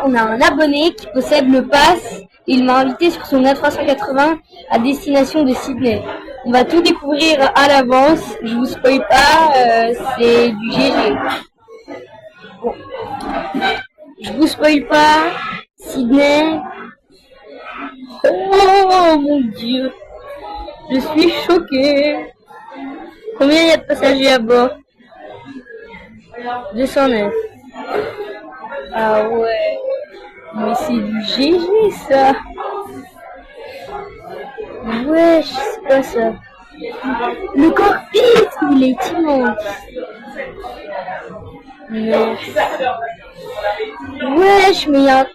on a un abonné qui possède le pass. Il m'a invité sur son A380 à destination de Sydney. On va tout découvrir à l'avance. Je vous spoil pas, c'est du GG. Bon. Je vous spoil pas. Sydney. Oh mon dieu. Je suis choquée. Combien il y a de passagers à bord? 209. Ah ouais. Mais c'est du GG ça. Wesh, c'est quoi ça? Le cockpit, il est immense. Wesh, mais il y a...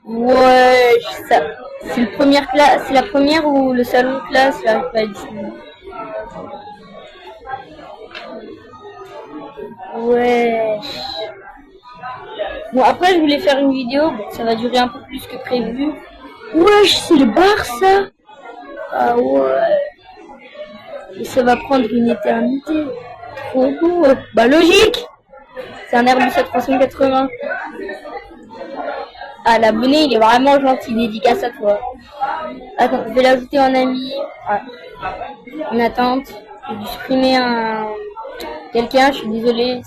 Wesh, ça... C'est la première classe, c'est la première ou le salon de classe, là, pas ici. Wesh. Bon, après, je voulais faire une vidéo, bon, ça va durer un peu plus que prévu. Wesh, c'est le bar, ça? Ah ouais. Et ça va prendre une éternité. Trop beau. Bah, logique. C'est un Airbus A380. Ah, l'abonné, il est vraiment gentil. Dédicace à toi. Attends, je vais l'ajouter en ami. Ah. En attente. J'ai dû supprimer quelqu'un, je suis désolée.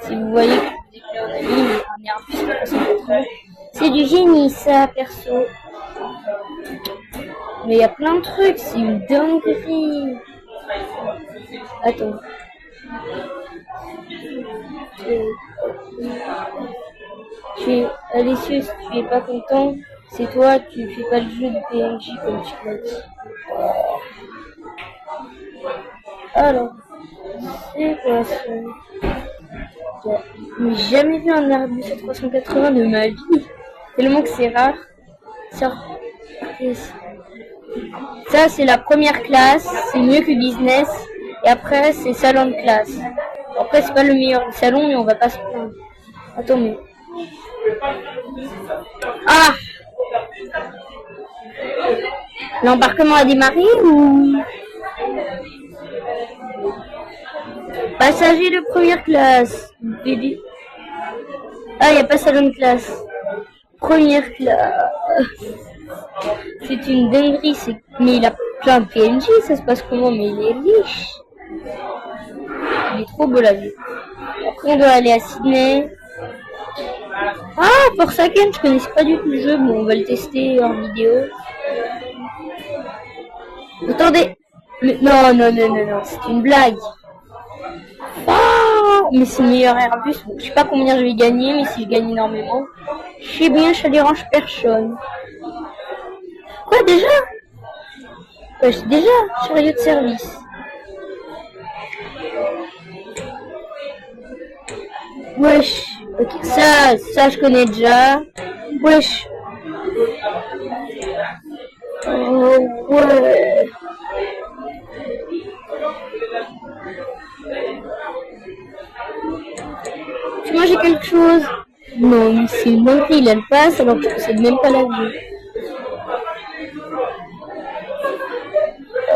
Si vous voyez que je vous ai fait en ami, mais un Airbus A380. C'est du génie, ça, perso. Mais il y a plein de trucs, c'est une dinguerie. Attends. Alessieux, si tu es pas content, c'est toi, tu fais pas le jeu de PNJ comme tu l'as dit. Alors, c'est quoi ça? J'ai jamais vu un Airbus A380 de ma vie. Tellement que c'est rare. Ça, c'est la première classe, c'est mieux que business. Et après, c'est salon de classe. Après, c'est pas le meilleur du salon, mais on va pas se plaindre. Attends, mais... Ah! L'embarquement a démarré ou... Passager de première classe. Ah, il n'y a pas salon de classe. Première classe. C'est une dinguerie, mais il a plein de PNJ, ça se passe comment? Mais il est riche. Il est trop beau la vie. Après on doit aller à Sydney. Ah, Force Awakens, je connaissais pas du tout le jeu, bon on va le tester en vidéo. Attendez. Mais non, c'est une blague. Oh, mais c'est le meilleur Airbus. Bon, je sais pas combien je vais gagner, mais si je gagne énormément, je sais bien, ça dérange personne. Quoi déjà? Ouais, c'est déjà chariot de service. Wesh, ok, ça je connais déjà. Wesh. Oh ouais. Tu manges quelque chose? Non, mais c'est une dinguerie, il a le passe alors que je possède même pas l'avion.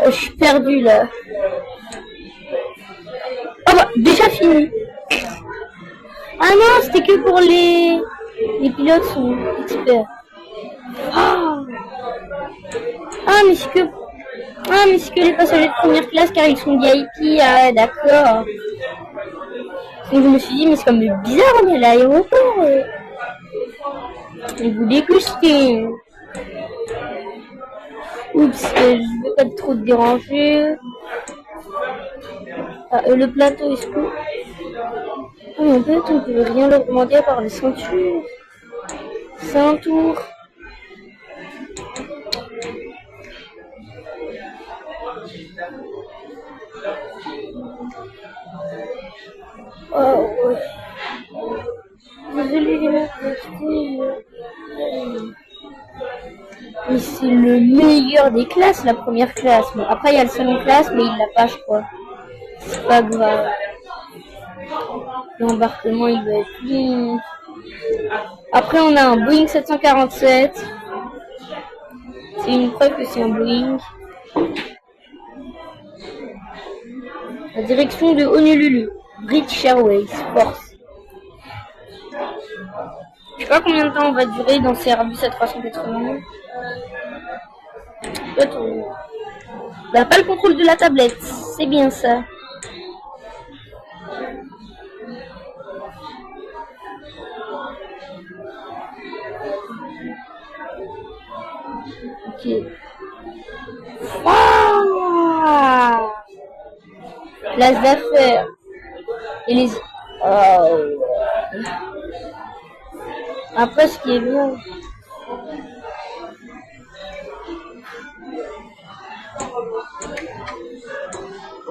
Je suis perdue là. Ah bah, déjà fini. Ah non, c'était que pour les pilotes sont experts. Ah, mais c'est que les passagers de première classe car ils sont VIP. Ah d'accord. Donc je me suis dit mais c'est comme bizarre, on est à l'aéroport. Et vous dégustez. Oups, je veux pas trop te déranger. Ah, le plateau, est-ce que... Oh, en fait, on peut rien leur demander à part les ceintures. Ceinture. Oh, ouais. Désolé, les mecs, mais c'est le meilleur des classes, la première classe. Bon, après, il y a le salon de classe, mais il l'a pas, je crois. C'est pas grave. L'embarquement, il va être bien. Après, on a un Boeing 747. C'est une preuve que c'est un Boeing. La direction de Honolulu. British Airways, Force. Je sais pas combien de temps on va durer dans ces Airbus à 380. Attends. Bah, pas le contrôle de la tablette, c'est bien ça. Ok. Wow, place d'affaires. Et les... Oh. Après, ce qui est bien...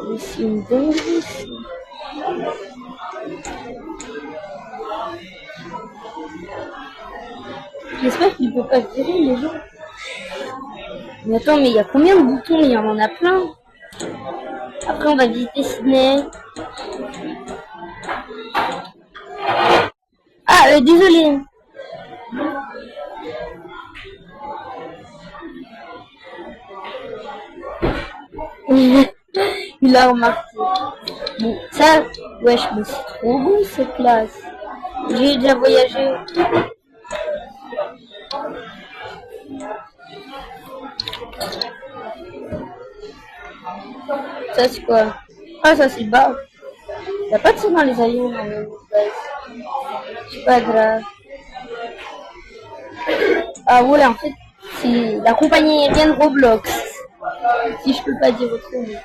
Mais c'est une dinguerie, ça. J'espère qu'il ne peut pas tirer les gens. Mais attends, mais il y a combien de boutons? Il y en a plein. Après, on va visiter Sydney. Ah, désolé. Il a remarqué. Bon, ça, wesh, mais c'est trop beau cette place. J'ai déjà voyagé. Ça c'est quoi? Ah, ça c'est bas. Y'a pas de ça dans les avions, c'est pas grave. Ah voilà, en fait, c'est la compagnie aérienne Roblox. Si je peux pas dire autrement.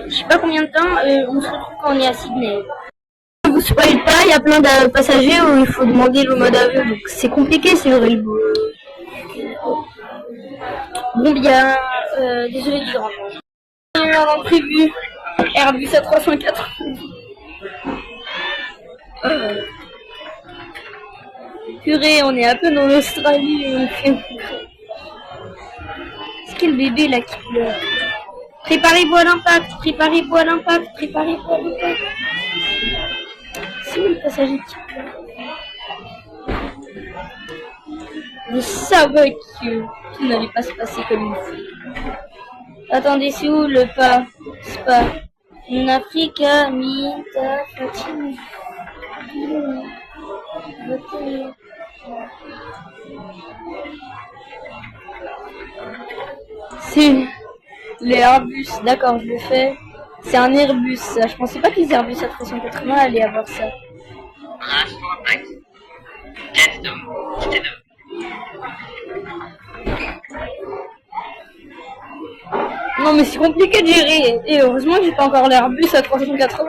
Je sais pas combien de temps on se retrouve quand on est à Sydney. Ne vous spoil pas, il y a plein de passagers où il faut demander le mode avion, donc c'est compliqué, c'est horrible. Bon bien, désolé du grand. On a imprévu Airbus A380. Purée, on est un peu dans l'Australie. C'est quel bébé là qui pleure? Préparez-vous à l'impact, préparez-vous à l'impact, préparez-vous à l'impact. C'est où le passager qui pleure? Je savais que tout n'allait pas se passer comme il faut. Attendez, c'est où le pas? C'est pas une Africa, Mita, Fatima. C'est les Airbus, d'accord, je le fais. C'est un Airbus, ça. Je pensais pas que les Airbus A380 allaient avoir ça. Non mais c'est compliqué de gérer. Et heureusement que j'ai pas encore l'Airbus A380.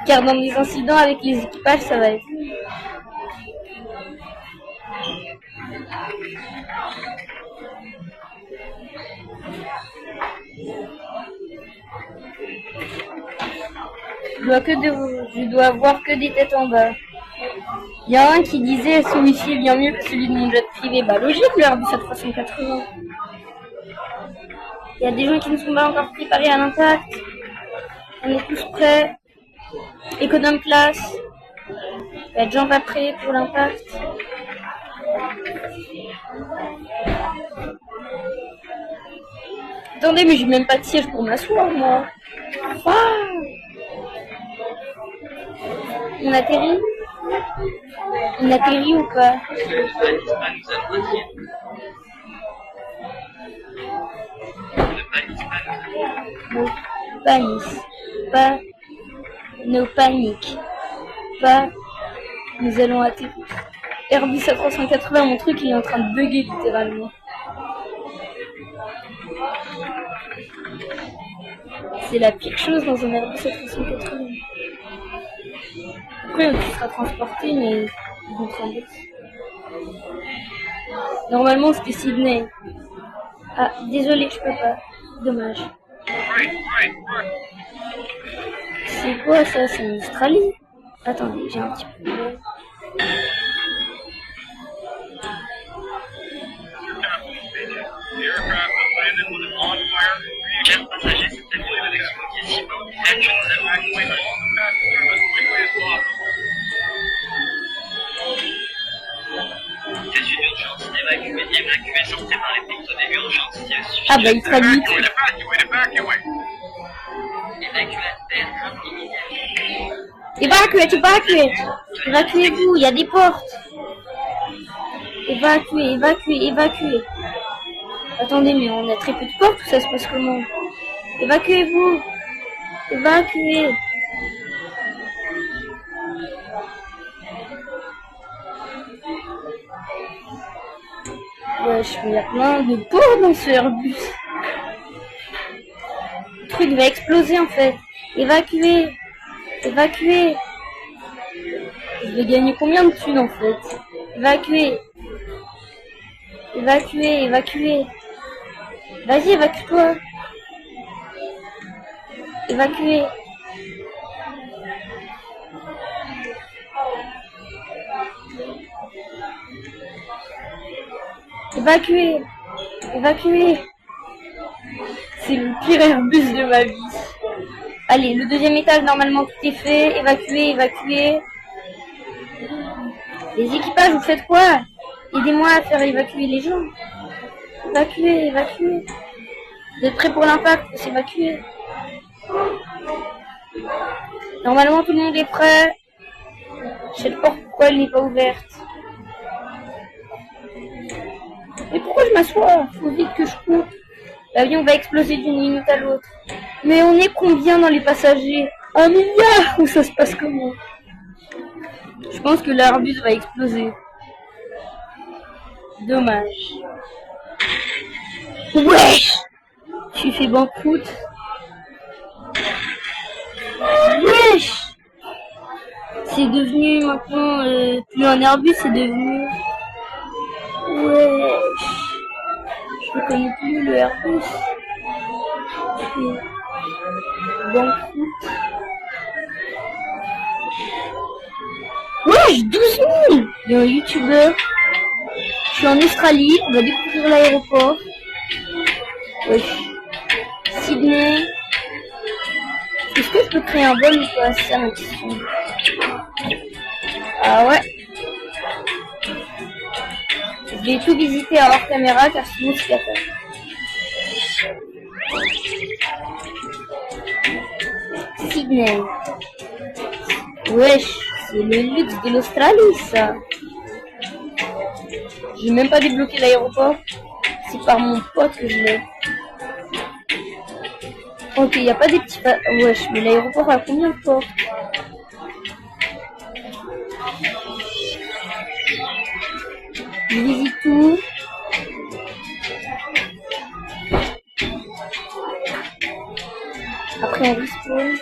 Car dans les incidents avec les équipages, ça va être... Je dois voir que des têtes en bas. Il y a un qui disait celui-ci est bien mieux que celui de mon jet privé. Bah logique, le Airbus A380. Il y a des gens qui ne sont pas encore préparés à l'impact. On est tous prêts. Économe classe. Il y a des gens pas prêts pour l'impact. Attendez, mais j'ai même pas de siège pour m'asseoir, moi. Ah, on atterrit? On atterrit ou pas? Pas, no panique. Pas, nous allons atterrir. Airbus A380, mon truc il est en train de bugger littéralement. C'est la pire chose dans un Airbus A380. Après on sera transporté, mais ils vont tomber. Normalement c'était Sydney. Ah, désolé, je peux pas. Dommage. C'est quoi ça? C'est en Australie? Attendez, j'ai un petit peu... Ah bah il traduit. Évacuez. Évacuez-vous, il y a des portes. Évacuez. Attendez, mais on a très peu de portes, ça se passe comment? Évacuez-vous. Évacuez. Wesh, mais il y a plein de portes dans ce Airbus. Le truc va exploser en fait. Évacuez. Je vais gagner combien de thunes en fait? Évacuez. Vas-y, évacue-toi. Évacuez. C'est le pire Airbus de ma vie. Allez, le deuxième étage, normalement tout est fait. Évacuez. Les équipages, vous faites quoi? Aidez-moi à faire évacuer les gens. Évacuez. Vous êtes prêts pour l'impact? Faut s'évacuer. Normalement, tout le monde est prêt. Cette porte, pourquoi elle n'est pas ouverte? Mais pourquoi je m'assois? Faut vite que je cours. L'avion va exploser d'une minute à l'autre. Mais on est combien dans les passagers? 1 milliard? Ou ça se passe comment? Je pense que l'Airbus va exploser. Dommage. Wesh! Je suis fait banqueroute. Wesh! C'est devenu maintenant plus un Airbus, c'est devenu... Wesh! Je ne connais plus le Airbus. Je suis banqueroute. Wesh! 12 000! Il y a un youtubeur. Je suis en Australie, on va découvrir l'aéroport. Wesh. Sydney. Est-ce que je peux créer un vol ou pas? C'est ça ma question. Ah ouais. Je vais tout visiter à hors caméra car sinon c'est pas. Sydney. Wesh, c'est le luxe de l'Australie ça. J'ai même pas débloqué l'aéroport. C'est par mon pote que je l'ai. Ok, il n'y a pas des petits... Wesh, mais l'aéroport a combien de portes? Je visite tout. Après un respawn.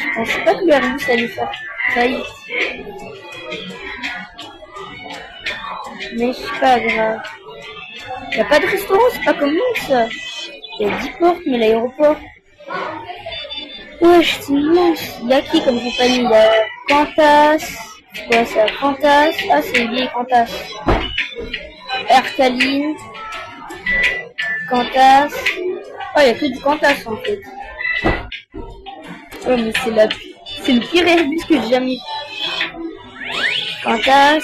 Je pensais pas que le Airbus allait faire faillite. Mais c'est pas grave. Il n'y a pas de restaurant, c'est pas comme nous ça. Il y a 10 portes, mais l'aéroport... Wesh, c'est immense. Il y a qui comme compagnie? Il y a Qantas. C'est quoi ça? Qantas. Ah, c'est une vieille Qantas. Aircaline. Qantas. Oh, il y a que du Qantas en fait. Oh, mais c'est le pire Airbus que j'ai jamais vu. Qantas.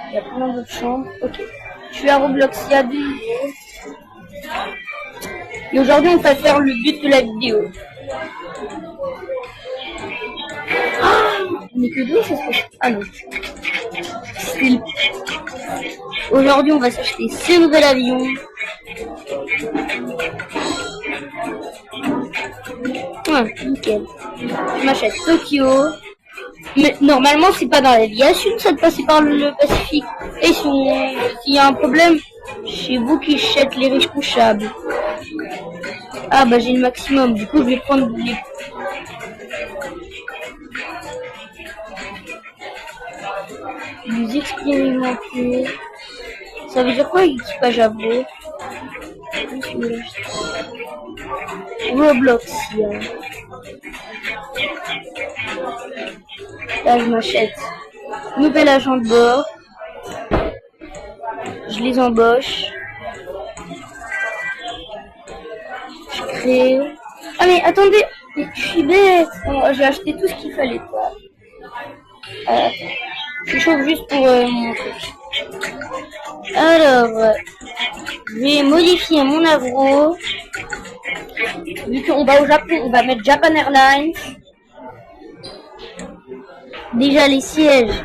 Il y a plein d'autres chambres. Ok. Je suis à Roblox, il y a 2 niveaux. Et aujourd'hui, on va faire le but de la vidéo. On n'est que 2, ça se passe. Ah non. Aujourd'hui, on va s'acheter ce nouvel avion. Ouais, nickel. Je m'achète Tokyo. Mais normalement, c'est pas dans l'aviation, ça de passer par le Pacifique. Et s'il y a un problème, c'est vous qui jetez les riches couchables. Ah bah j'ai le maximum, du coup je vais prendre les expérimentés. Ça veut dire quoi équipage à vous? Roblox, là je m'achète nouvel agent de bord. Je les embauche. Je crée. Ah mais attendez, je suis bête. Bon, j'ai acheté tout ce qu'il fallait pas. Je chauffe juste pour mon truc. Alors, je vais modifier mon agro. Vu qu'on va au Japon, on va mettre Japan Airlines. Déjà les sièges.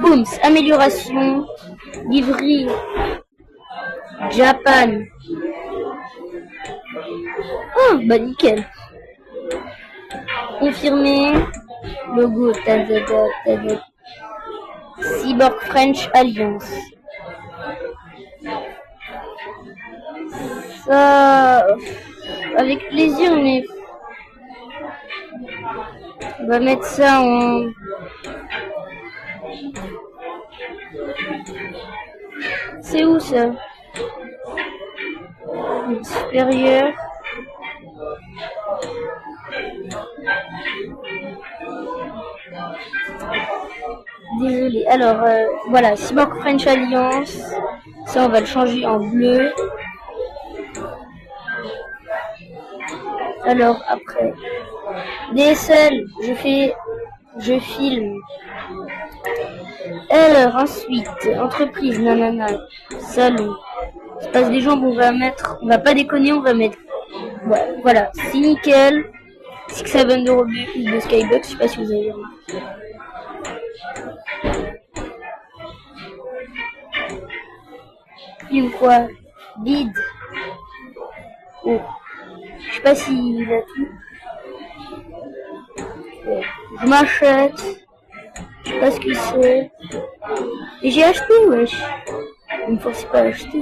Boom, amélioration. Livrée. Japan. Oh, bah nickel. Confirmé. Logo. Cyborg French Alliance. Ça, avec plaisir, mais on va mettre ça en... C'est où ça? Supérieur. Désolé. Alors, voilà, Cyborg French Alliance. Ça, on va le changer en bleu. Alors, après. DSL, je filme. Alors, ensuite, entreprise, nanana, salon. Espace des jambes, on va pas déconner, on va mettre, ouais, voilà, c'est nickel. 6-7 de Robux de Skybox, je sais pas si vous avez remarqué. Puis ou quoi? Bid. Oh. Je sais pas s'il a tout. Je m'achète. Je sais pas ce que c'est. Et j'ai acheté, wesh. Ne me forcez pas à acheter.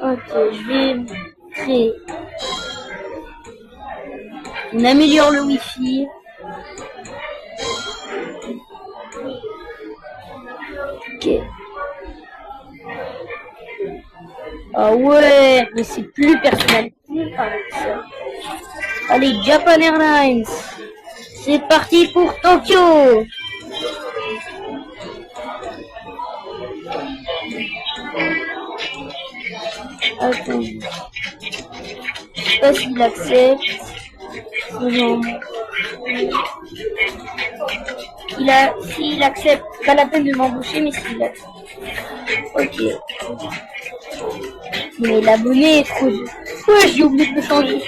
Ok, je vais créer. On améliore le wifi. Ok. Ah ouais, mais c'est plus personnalisé avec ça. Allez, Japan Airlines. C'est parti pour Tokyo. Attends. Je sais pas s'il accepte. Non. S'il accepte, pas la peine de m'embaucher, mais s'il accepte. Ok. Mais l'abonné est trop... Ouais, j'ai oublié de le changer.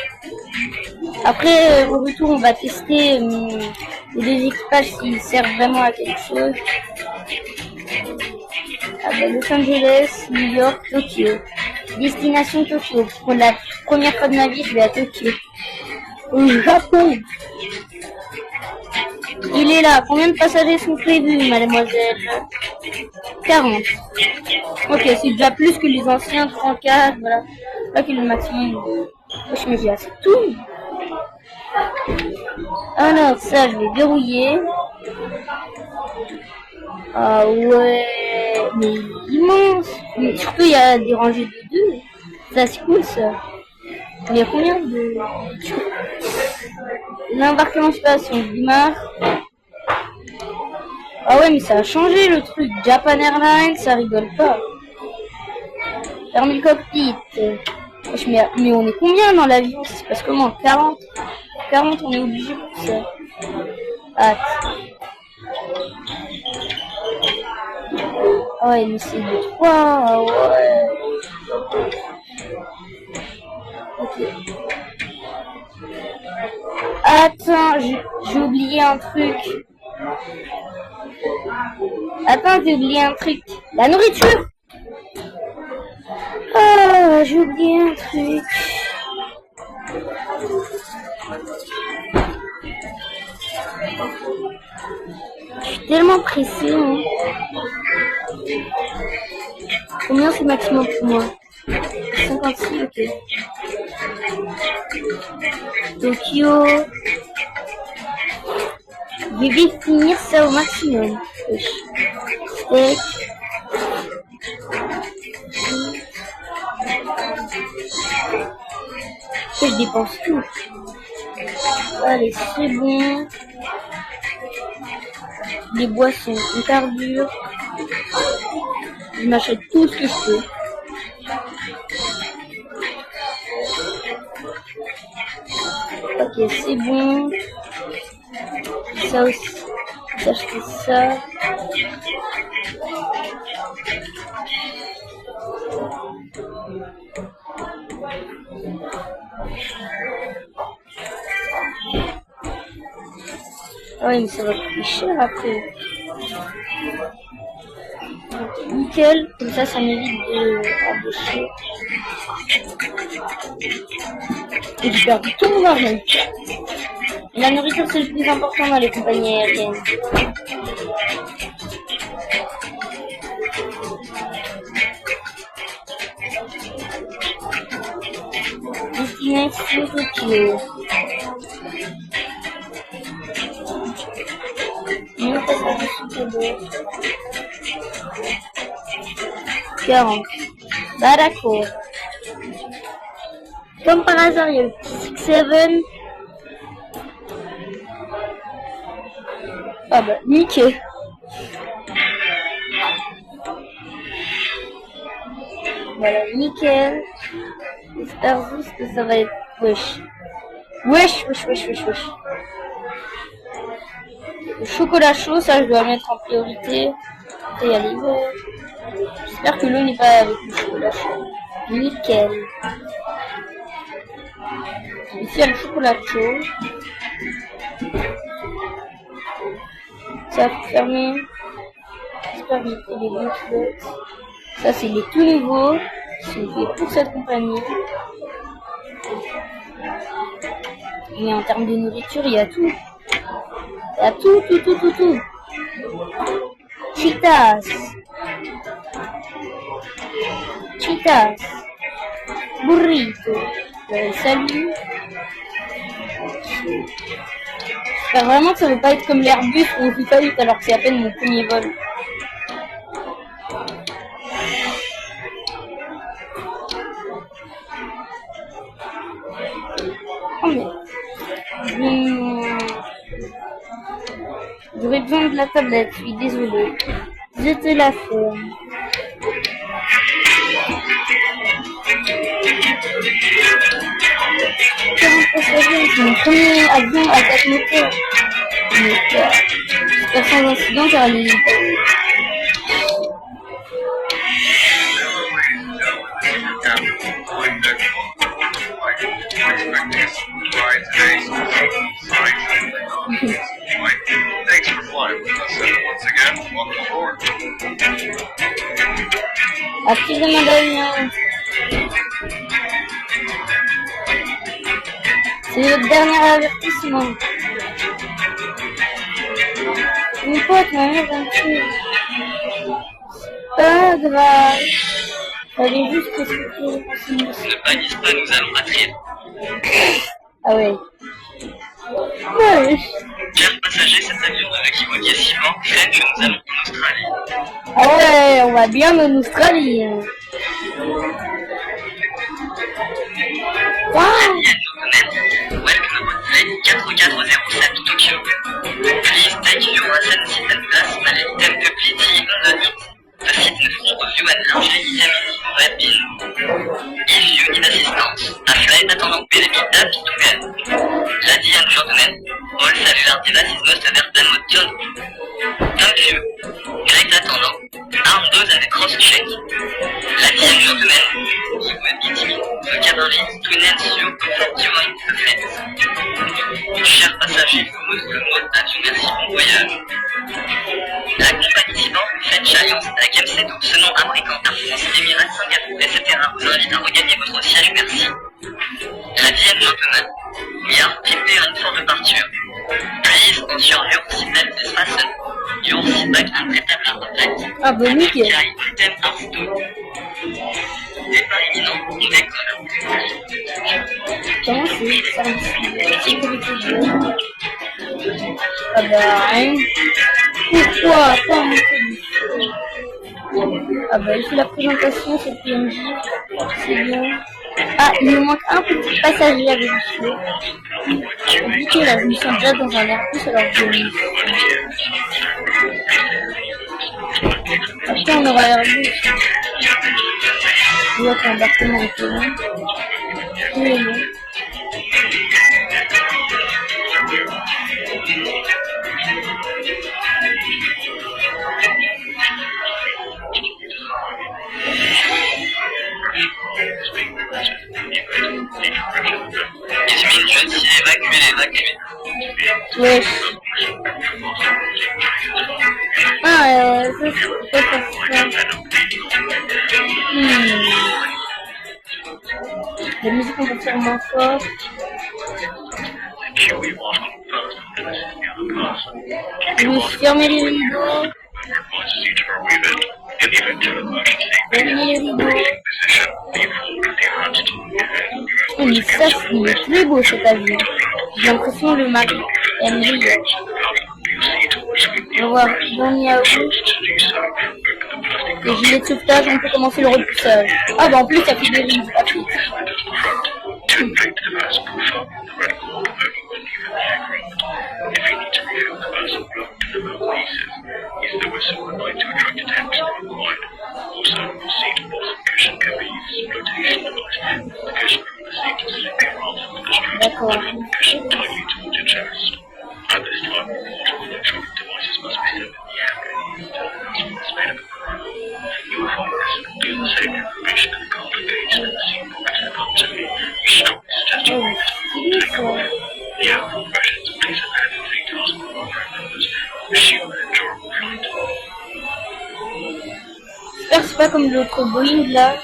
Après, au retour, on va tester les deux équipages s'ils servent vraiment à quelque chose. Ah bah, Los Angeles, New York, Tokyo. Destination Tokyo. Pour la première fois de ma vie, je vais à Tokyo. Au Japon. Il est là. Combien de passagers sont prévus, mademoiselle? 40. Ok, c'est déjà plus que les anciens 34, voilà. Là, qui est le maximum. Je me dis, ah, c'est tout. Alors, ça, je vais verrouiller. Ah ouais, mais il est immense. Mais surtout, il y a des rangées de deux. Ça, c'est cool, ça. Il y a combien de... L'embarquement station, je démarre. Ah ouais, mais ça a changé le truc. Japan Airlines, ça rigole pas. Fermez le cockpit. Mais on est combien dans l'avion? C'est parce comment? 40. 40, on est obligé pour ça. Hâte. Ah ouais, mais c'est de 3. Ah ouais. Ok. Attends, j'ai oublié un truc. Attends, j'ai oublié un truc. La nourriture. Ah, j'ai oublié un truc. Je suis tellement pressée. Hein. Combien c'est maximum pour moi? 56, ok. Tokyo. Je vais finir ça au maximum. Steak. Je dépense tout. Allez, c'est bon. Les boissons, on carbure. Je m'achète tout ce que je peux. Ok, c'est bon. Ça aussi. J'ai acheté ça. Ah oui, mais ça va coûter cher après. Donc, nickel, comme ça m'évite de embaucher. Et je perds tout mon argent. La nourriture, c'est le plus important dans les compagnies aériennes. Destination Tokyo. Non, ça sera super beau. 40. Bah d'accord. Comme par hasard, il y a le 7. Ah bah, nickel. Voilà, nickel. J'espère juste que ça va être... Wesh. Le chocolat chaud, ça je dois mettre en priorité. Et à l'hiver. J'espère que l'eau n'est pas avec le chocolat chaud. Nickel. Ici il y a le chocolat chaud. Ça va fermer. J'espère que les bouclettes. Ça c'est les tout nouveaux qui sont faits pour cette compagnie. Et en termes de nourriture, il y a tout. Il y a tout. Cheetas. Burrito. Salut. J'espère vraiment que ça ne va pas être comme l'Airbus où on fait faillite alors que c'est à peine mon premier vol. Oh mais... J'aurais besoin de la tablette, je suis désolée. Je te la ferme. C'est mon premier avion à 4 moteurs. J'espère sans incident car les... Thanks for flying with us and once again, welcome aboard. Active le mode avion. C'est le dernier avertissement. Mon pote m'a mis un truc. Pas grave. Fallait juste expliquer. Ne panique pas, nous allons atterrir. Ah ouais. Ouais. Chers passagers, cet avion de l'équivocation fait que nous allons en Australie. Ah ouais, on va bien en Australie. Wow. Welcome aboard flight 4407 to Tokyo. Please take your recent seat and plasma item completely underneath. The seat in front of you and largely examining red bin. If you need assistance, a flight attendant will be happy to help. Ladies and gentlemen, all cellular devices must have them with John. Thank you. Great attendant, armed and cross-check. Ladies and gentlemen, you will be teaming the cavalry to enhance your comfort during the flight. Chers passagers, le mode avion, merci, bon voyage. La compagnie Siban, French Alliance, la Gamcedo, ce nom abricant Air France, Emirates, Singapour, etc. vous invite à regagner votre siège, merci. Ladies and gentlemen, we are preparing for departure. Please ensure your seatbelt is fastened, your seatbelt and prepare for flight. Ah bah nickel. Item are stored. Départ imminent, on décolle. Comment c'est service sécurité de l'avion? Ah bah rien. Pourquoi pas Ah bah il fait la présentation, c'est le PNJ. C'est bien. Ah, il nous manque un petit passager à vérifier. Nickel, là, je me sens déjà dans un Airbus alors que... Après on aura Airbus. Je vois que l'embarquement est long. Tout est long. Je suis évacué. Ouais. Ah, ça c'est pas ça. La musique on peut faire moins fort. Je vais fermer les rideaux. Fermer les rideaux. Oh, mais ça, c'est plus beau cet avion. J'ai l'impression que le mari aime rire. On va voir, bon Yahoo. Les gilets de sauvetage, on peut commencer le repoussage. Ah bah en plus, ça fait des rives. D'accord. J'espère que c'est pas comme l'autre Boeing là.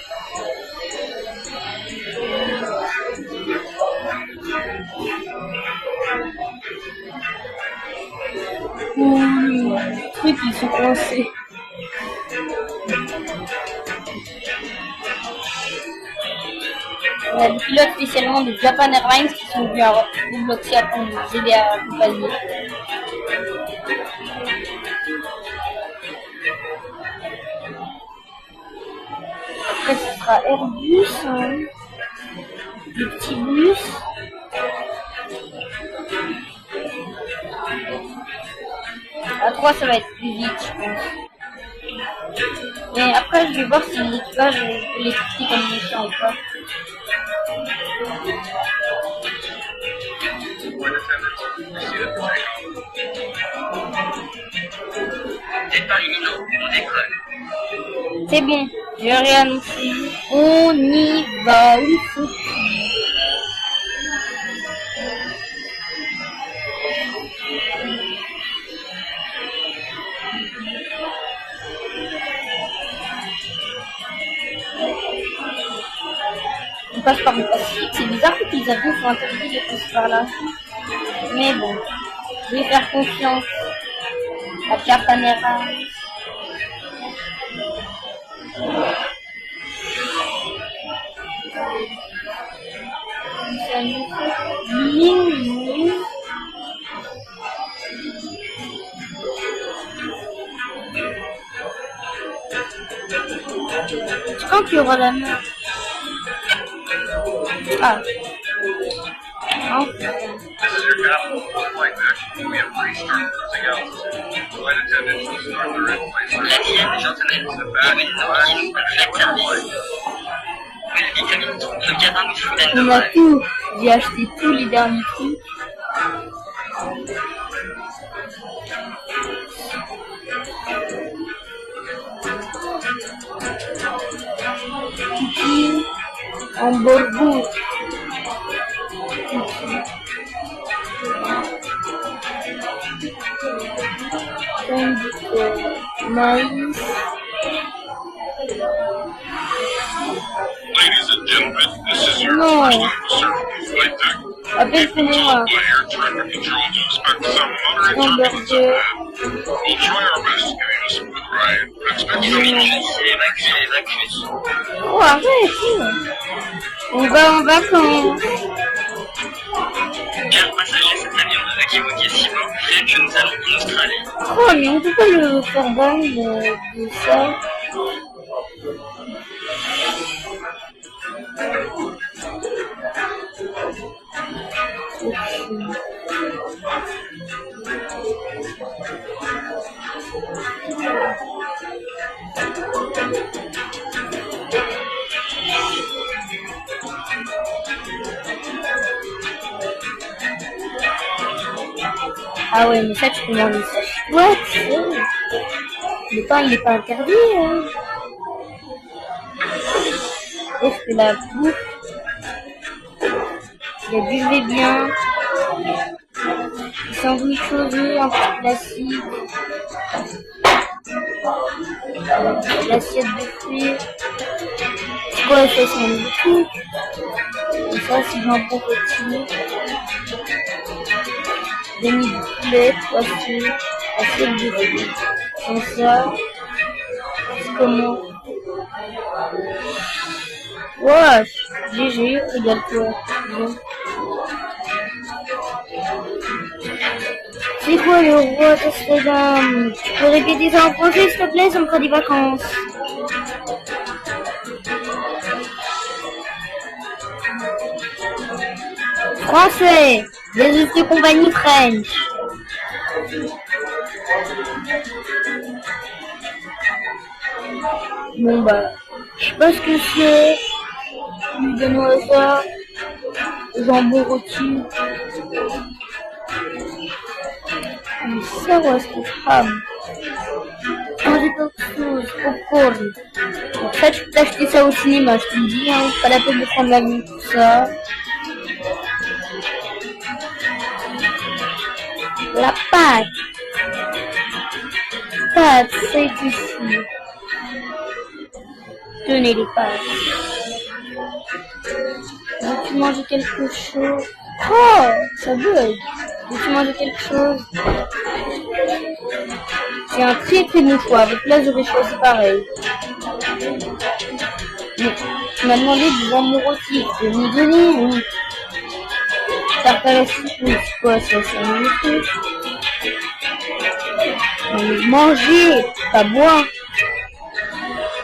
Les trucs ils sont coincés. On a des pilotes spécialement de Japan Airlines qui sont venus à bloquer à nous aider à accompagner. Après ce sera Airbus, hein. Des petits bus. À 3 ça va être plus vite je pense. Mais après je vais voir si l'équipage est l'électricité comme méchant ou pas. Départ imminent, on décolle. C'est bon, j'ai réannoncé. On y va, il faut. On passe par le Pacifique, c'est bizarre que les avions sont interdits de passer par là. Mais bon, je vais faire confiance à Japan Airlines. Quand il y aura la mer. Ah. Oh. This is your capital. Flight deck. We have restarted cruising altitude. Flight attendants will start their in-place Quatrième gentlemen, pour une nomination parfaite service. Welcome to le cabin de Food and On a Wine. tout. J'ai acheté tous les derniers trucs. Ici, hamburger. Maïs. Ladies and gentlemen, this is your No. first service flight deck. Appelle-moi. By air traffic control to expect some moderate turbulence ahead. We'll try our best to give you a smooth ride, but expect some Évacué. Oh, arrête. On va en vacances. Car passager, cet avion de Djibouti est si beau fait que nous allons en Australie. Oh, mais on peut pas le faire ban de ça. Ah ouais, mais ça, tu peux manger ça. Ouais, tu sais. Le pain, il est pas interdit, hein. Est-ce que la bouffe... Il y a du lait bien. Des sandwichs aux œufs, un peu classique. L'assiette de fruits. C'est quoi ça? C'est un truc. Et ça, c'est jambon rôti. Des nids de poulet, poisson, assiette de fruits. Comme ça. C'est comment? Wesh, GG, régale-toi. Bon. C'est quoi le roi d'Amsterdam? Tu peux répéter ça en français s'il te plaît, ça me fera des vacances. Français, les œufs de compagnie French. Bon bah, je sais pas ce que c'est. Donne-moi ça. Jambon rôti. Mais ça, ouais, c'est femme. Manger quelque chose, popcorn. En fait, je peux t'acheter ça au cinéma, je te le dis, hein. Pas la peine de prendre l'avion pour ça. La pâte. Pâte, c'est ici. Tenez les pâtes. Veux-tu manger quelque chose? Oh, ça bug. Veux-tu manger quelque chose? C'est un très très bon choix. Avec là, j'aurais choisi pareil. Mais tu m'as demandé du jambon rôti. Je vais me donner. Oui. Tarte à la citrouille, c'est quoi ça? C'est un nouveau truc. Manger, pas boire.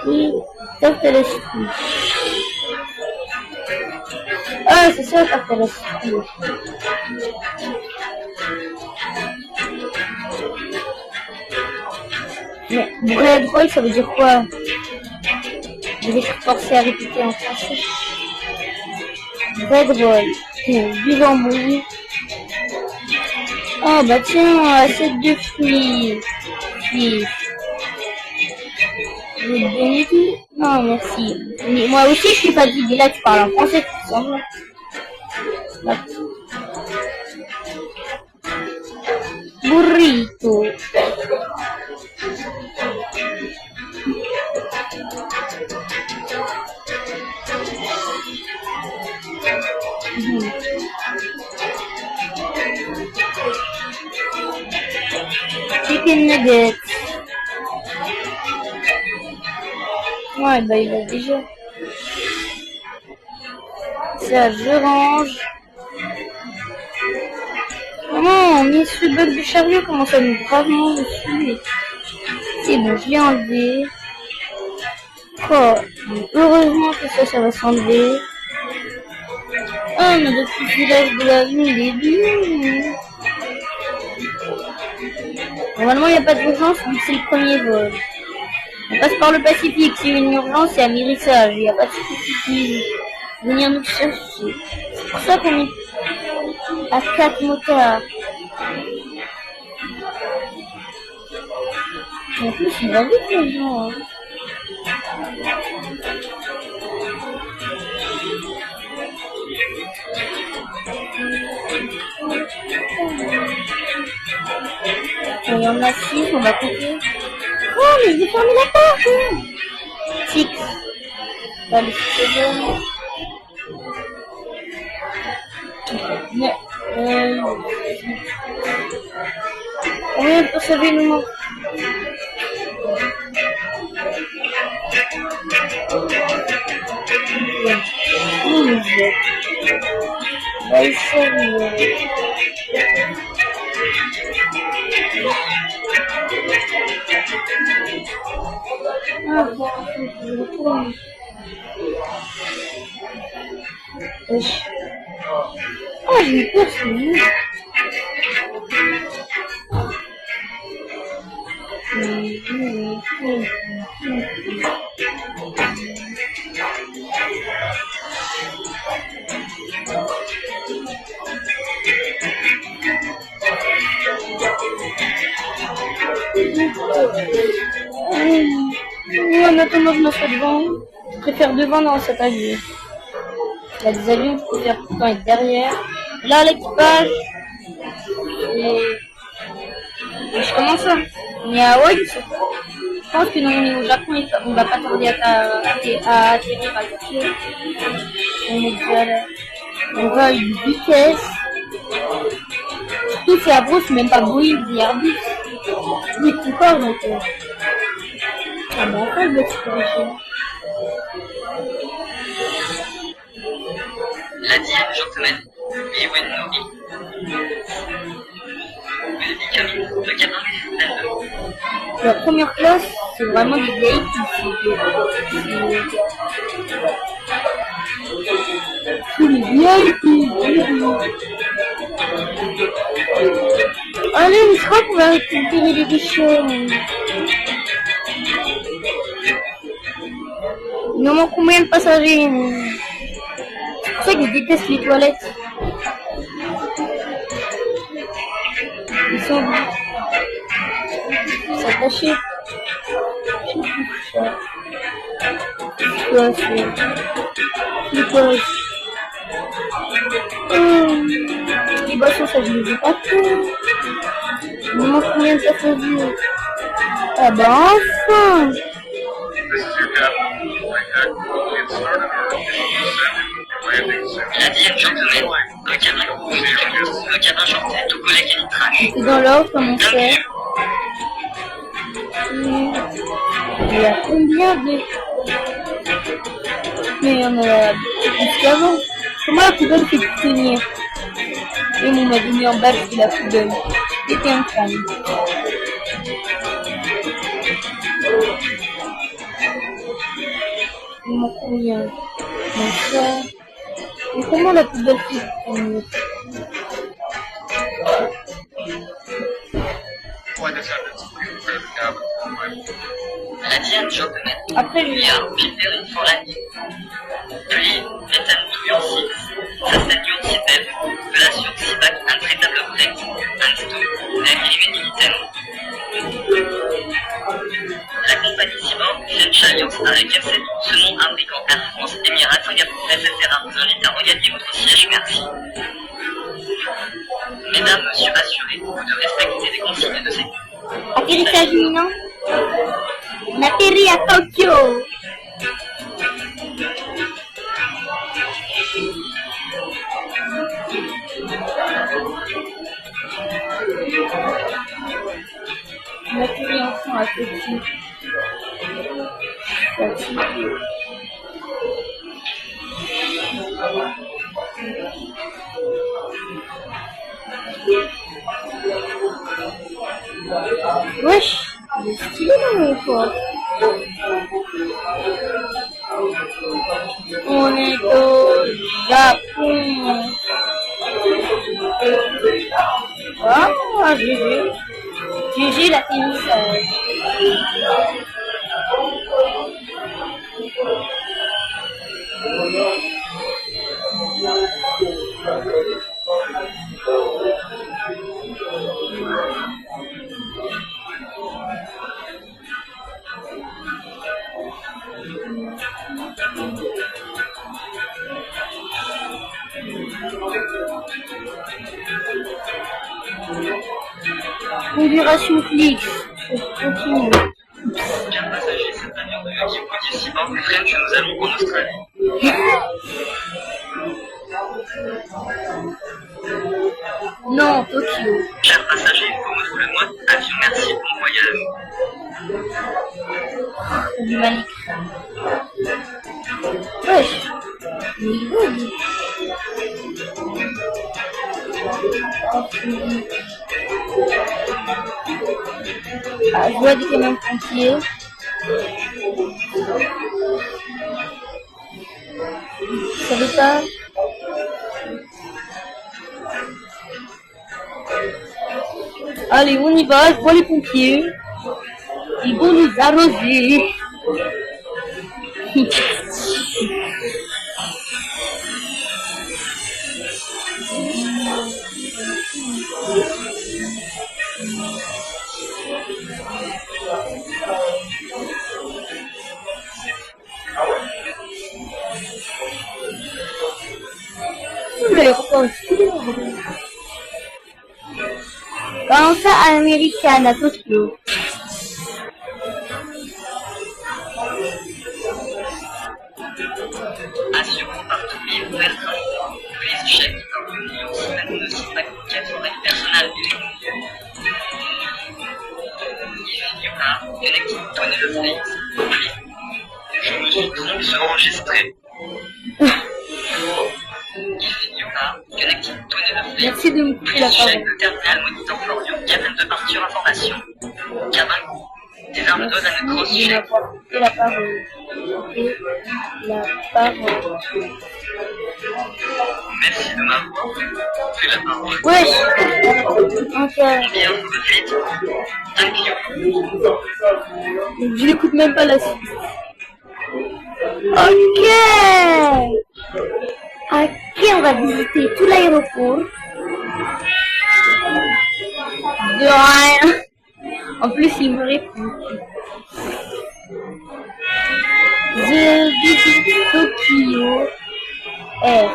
Oui, tarte à la citrouille. Ah, c'est ça, tarte à la citrouille. Mais bread roll, ça veut dire quoi? Je vais être forcé à répéter en français. Bread roll, du jambon. Oh bah tiens, assiette de fruits. Oui. Vous donnez tout? Non, merci. Mais moi aussi, je suis fatiguée. Là, tu parles en français, tu sens bien. Là. Burrito. Chicken nuggets. Ouais, bah il a déjà. Ça, je range. Oh non, mais ce bug de chariot commence à me gravement dessus. C'est bon, je l'ai enlevé. Oh, heureusement que ça va s'enlever. Oh, mais le petit village de l'avenue, il est bleu. Normalement, il n'y a pas d'urgence vu que c'est le premier vol. On passe par le Pacifique, c'est une urgence, c'est amérissage. Il n'y a pas de soucis qui venir nous chercher. C'est pour ça qu'on est à 4 motards. En plus, il va vite les gens. Hein. Il y en a 6, on va couper. Oh, mais j'ai fermé la porte! 6. Allez, c'est bon. Mais, combien peut sauver le mot? Va y servir. Ah bon, je retourne. Oh, j'ai eu peur, c'est nul. En attendant, je me serai devant. Je préfère devant dans cette avis. Il y a des avions qui peuvent faire tout le temps être derrière. Là, l'équipage. Et... je commence à... On est à Hawaï. Je pense que nous, on est au Japon, on va pas tarder à atterrir à Tokyo. On est déjà là. On va à une vitesse. Surtout c'est Airbus, c'est même pas Boeing, c'est Airbus. Oui, tout corps, donc... ah ben enfin, le petit corrigé. La 10e gentleman, Ewen Nori. Le cabin du La première classe, c'est vraiment des vieilles tous les vieilles. Allez, je crois qu'on va récupérer les déchets. Il nous manque combien de passagers? C'est pour ça que je déteste les toilettes. Ils sont s'attacher. Les boissons, ça je ne veux pas tout. Il me manque combien de passagers? Ah ben enfin! This is your captain. Flight deck. Get started or landing soon. La 10e gentleman, le cabin chanté, tout collègue et litrage. C'est dans l'ordre comme on sait. Il y a combien de... mais on a plus qu'avant. Comment la poubelle fait tenir? Et on m'a donné en bas c'est la poubelle. C'était un fan. Il manque combien? Donc ça... mais comment la poubelle fait tenir? Flight attendants, please prepare the cabin. La 10e gentleman, Après, we are preparing for landing. Please return to your seats. Fasten your seatbelt. Place your seatback and traitable brake. And to the militaire. La compagnie Cyborg, French Alliance avec FC, ce nom impliquant Air France, Emirates, Singapour, etc. vous invite à regagner votre siège, merci. Mesdames, Monsieur, assurez-vous de respecter les consignes de sécurité. atterrissage imminent. On atterrit à Tokyo. On atterrit enfin à Tokyo. Wesh, il est stylé l'aéroport. On est au Japon. Ah, GG. GG l'atterrissage. Configuration Flix. Continue. Chers passagers, cette avion de l'équipe Cyborg French, nous allons en Australie. Non, Tokyo. Chers passagers, pour le mois, avion merci, bon voyage. Du Malik. Wesh. Mais il bug. Ah, je vois des camions pompiers. Ça veut pas. Allez, on y va, je vois les pompiers. Ils vont nous arroser. l'aéroport est comment ça, American à Tokyo? Assurant par tous les versants, les chèques parvenus aussi maintenant aussi facultatif avec personnel il y aura une équipe donner le face. Je me suis trompé sur enregistré. Il y aura une équipe donner le face. Merci de me couper la Chèque parole. de terminal moniteur Florian, cabine de partir information. Cabin, des armes d'eau à une grosse Merci de chèque. m'avoir coupé la parole. Et la parole. Merci de m'avoir fait la parole. Wesh. Ok. Bien, vous le faites. Thank you. Je n'écoute même pas la suite. Ok. Ok, on va visiter tout l'aéroport. De rien. En plus, il me répond. Je visite Tokyo Air.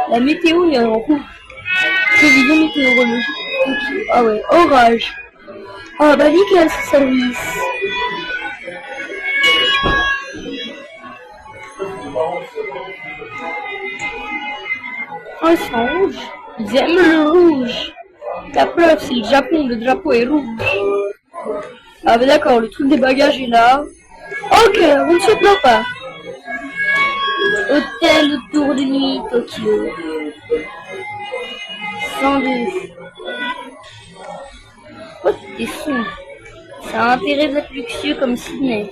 La météo est en rouge. Prévision météorologique. Tokyo. Ah ouais, orage. Ah bah nickel ce service. Oh, ils sont rouges. Ils aiment le rouge. La preuve, c'est le Japon. Le drapeau est rouge. Ah bah d'accord, le truc des bagages est là. Ok, on ne se plaint pas. Hôtel autour de nuit, Tokyo. 102. Oh, t'es sombre. Ça a intérêt d'être luxueux comme Sydney.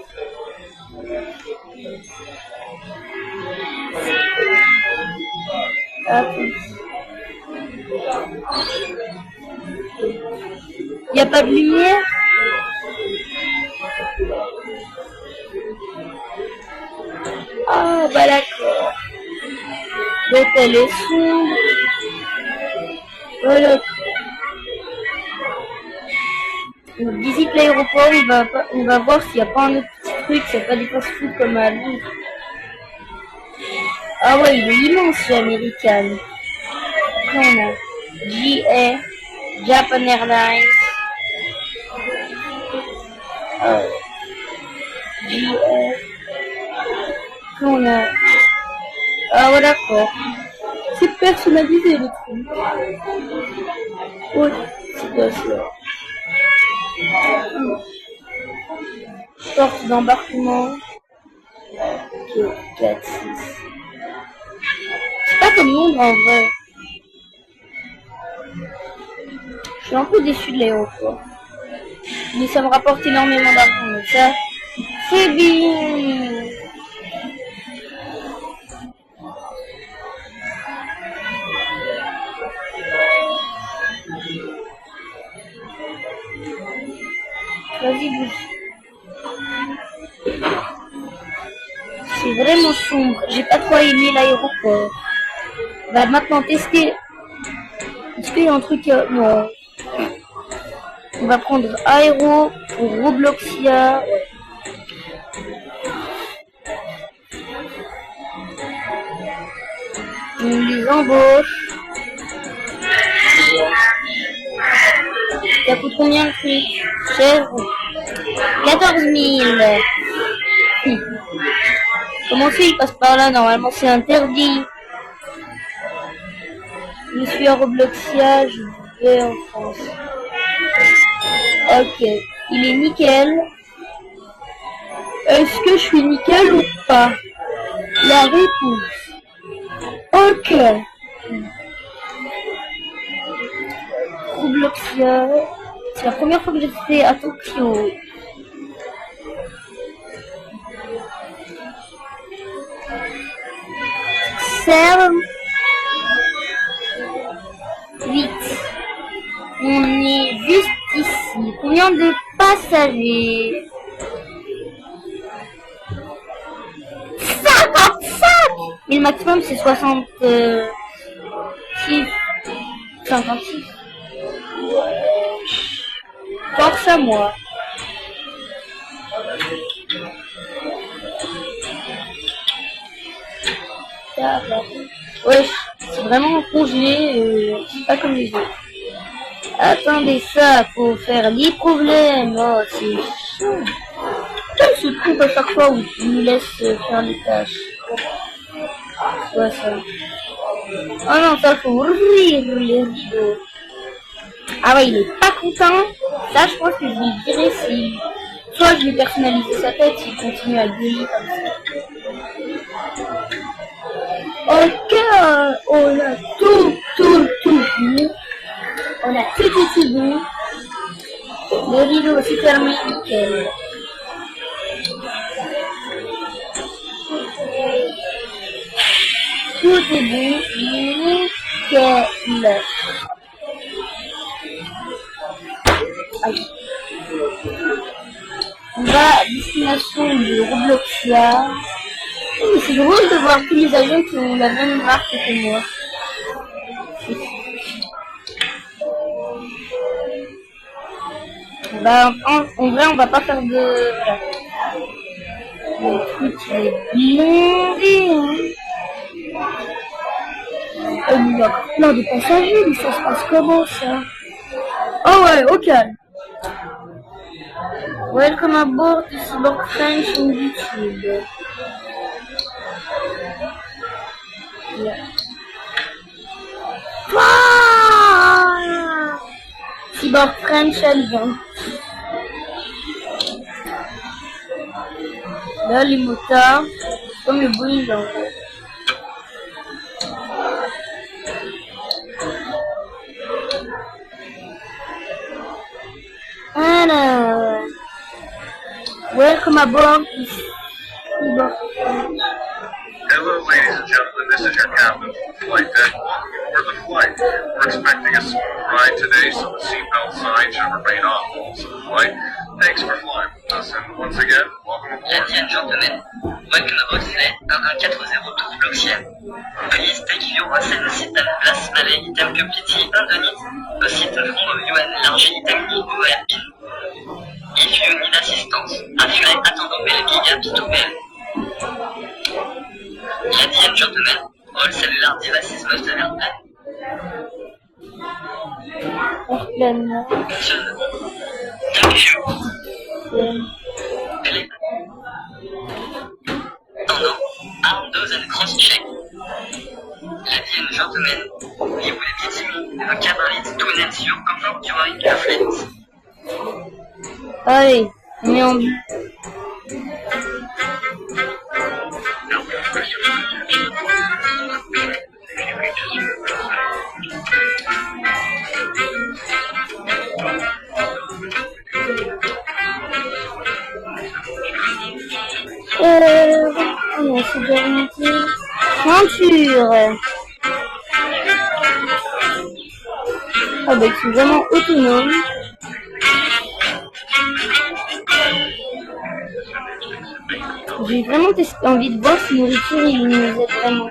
Attends. Y a pas de lumière? Ah bah d'accord. L'hôtel est sombre. Voilà. On visite l'aéroport, on va voir s'il n'y a pas un autre petit truc, s'il n'y a pas des fast-food comme à Londres. Ah ouais, il est immense chez American. Après on a JA, Japan Airlines. JA. Après on a... Ah ouais d'accord. C'est personnalisé le truc. Ouais, c'est quoi ça? Porte d'embarquement. Ok, 4, 6. C'est pas comme Londres en vrai. Je suis un peu déçu de l'aéroport. Mais ça me rapporte énormément d'argent. Mais ça, c'est bien. Vas-y, bouge. C'est vraiment sombre. J'ai pas trop aimé l'aéroport. On va maintenant tester. Est-ce qu'il y a un truc... Non. On va prendre Aéro pour Robloxia. On les embauche. Ça coûte combien le prix? Cher. 14 000. Comment ça il passe par là? Normalement c'est interdit. Je suis à Robloxia, je vais en France. Ok, il est nickel. Est-ce que je suis nickel ou pas? La réponse. Ok. Robloxia. C'est la première fois que j'étais à Tokyo. Serve 8. On est juste ici. Combien de passagers? 55. Et le maximum c'est 66. 56. Force à moi. ça. Bah. Ouais, c'est vraiment congelé, c'est pas comme les autres. Attendez ça, faut faire les problèmes. Oh, c'est chaud. Quel se trouve à chaque fois où tu nous laisses faire les tâches. Ouais, ça. Oh non, ça faut ouvrir les rideaux. Ah ouais, il est pas content. Ça, je pense que je vais le virer si... Soit je vais personnaliser sa tête s'il continue à gueuler comme ça. Ok, on a tout vu. On a tout vu. Le rideau aussi fermé, nickel. Tout est bon, nickel. Allez. On va à destination de Robloxia. Mais c'est drôle de voir tous les avions qui ont la même marque que moi. Bah, en vrai, on va pas faire de... Voilà. Le truc, il est blindé, hein. Il y a plein de passagers, mais ça se passe comment, ça? Oh ouais, ok. Welcome aboard the Cyborg French on YouTube. Yeah. Ah, Cyborg French Alvin. Là, les motards, comme le Boeing en fait. Alors, welcome aboard the Cyborg French. Hello, ladies and gentlemen, this is your captain, Flight Deck, welcome aboard the flight. We're expecting a smooth ride today, so the seatbelt sign should remain off most of the flight. Thanks for flying with us, and once again, welcome aboard. Ladies and gentlemen, welcome aboard flight 1140 Bloxia. Please take your seat and place malay item completely underneath the seat from you and large item in your bin. If you need assistance, assurez attendant Belgique to Bell. Ladies and gentlemen, all cellular devices must have airplane. Airplane. Thank you. Attendant, arms and cross check. Ladies and gentlemen, we will be teaming the cavalry to enhance your comfort during the flight. Allez, on est en vue. On a sécurité. Ceinture. Ah bah ils sont vraiment autonomes. J'ai vraiment envie de voir si nourriture il nous aide vraiment.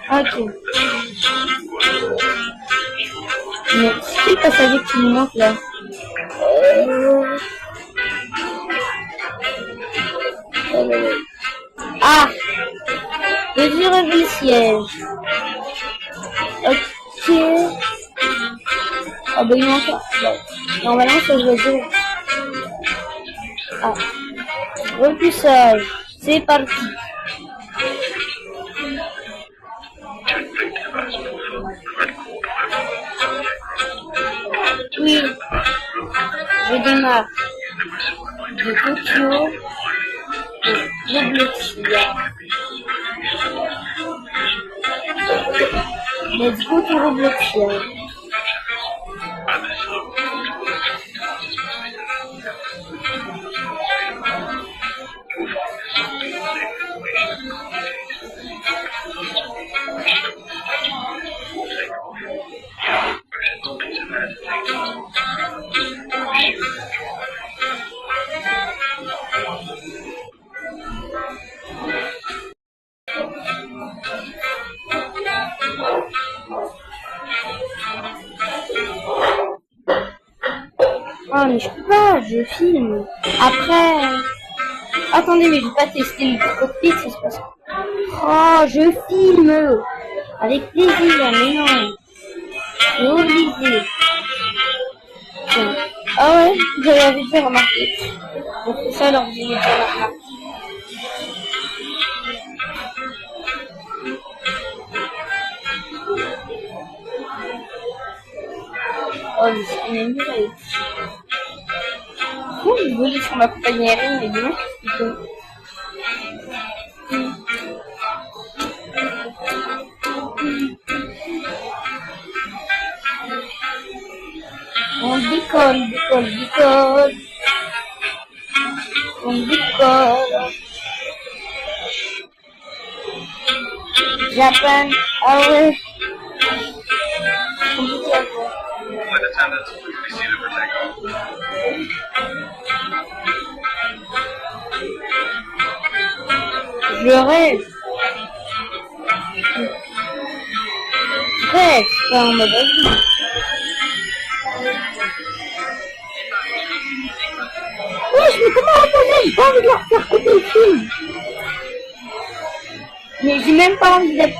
Ok. Mais c'est le passager qui nous manque là. Ah, je relever le siège. Ok. Ah bah il manque pas. Bon. Normalement ça je vais dire. Ah. Repoussage. C'est parti. Oui, je démarre. De Tokyo et Robloxia. Let's go to Robloxia. je filme. Après... Attendez, mais j'ai pas testé le cockpit, ça se passe. Oh, je filme. Avec plaisir, mais non. C'est obligé. Tiens. Ah ouais, j'avais déjà remarqué. Donc c'est ça l'ordinateur remarqué. Oh, mais c'est une muraille. Oh, je voulais sur ma compagnie aérienne, mais dis-moi, qu'est-ce que on décolle, décolle. On décolle. Japan, ah ouais. Compliqué à voir. Flight attendants, please be seated for takeoff. Je rêve. Rêve, c'est pas en mode avis. Wesh, mais comment répondre? J'ai pas envie de leur faire couper le film. Mais j'ai même pas envie d'être...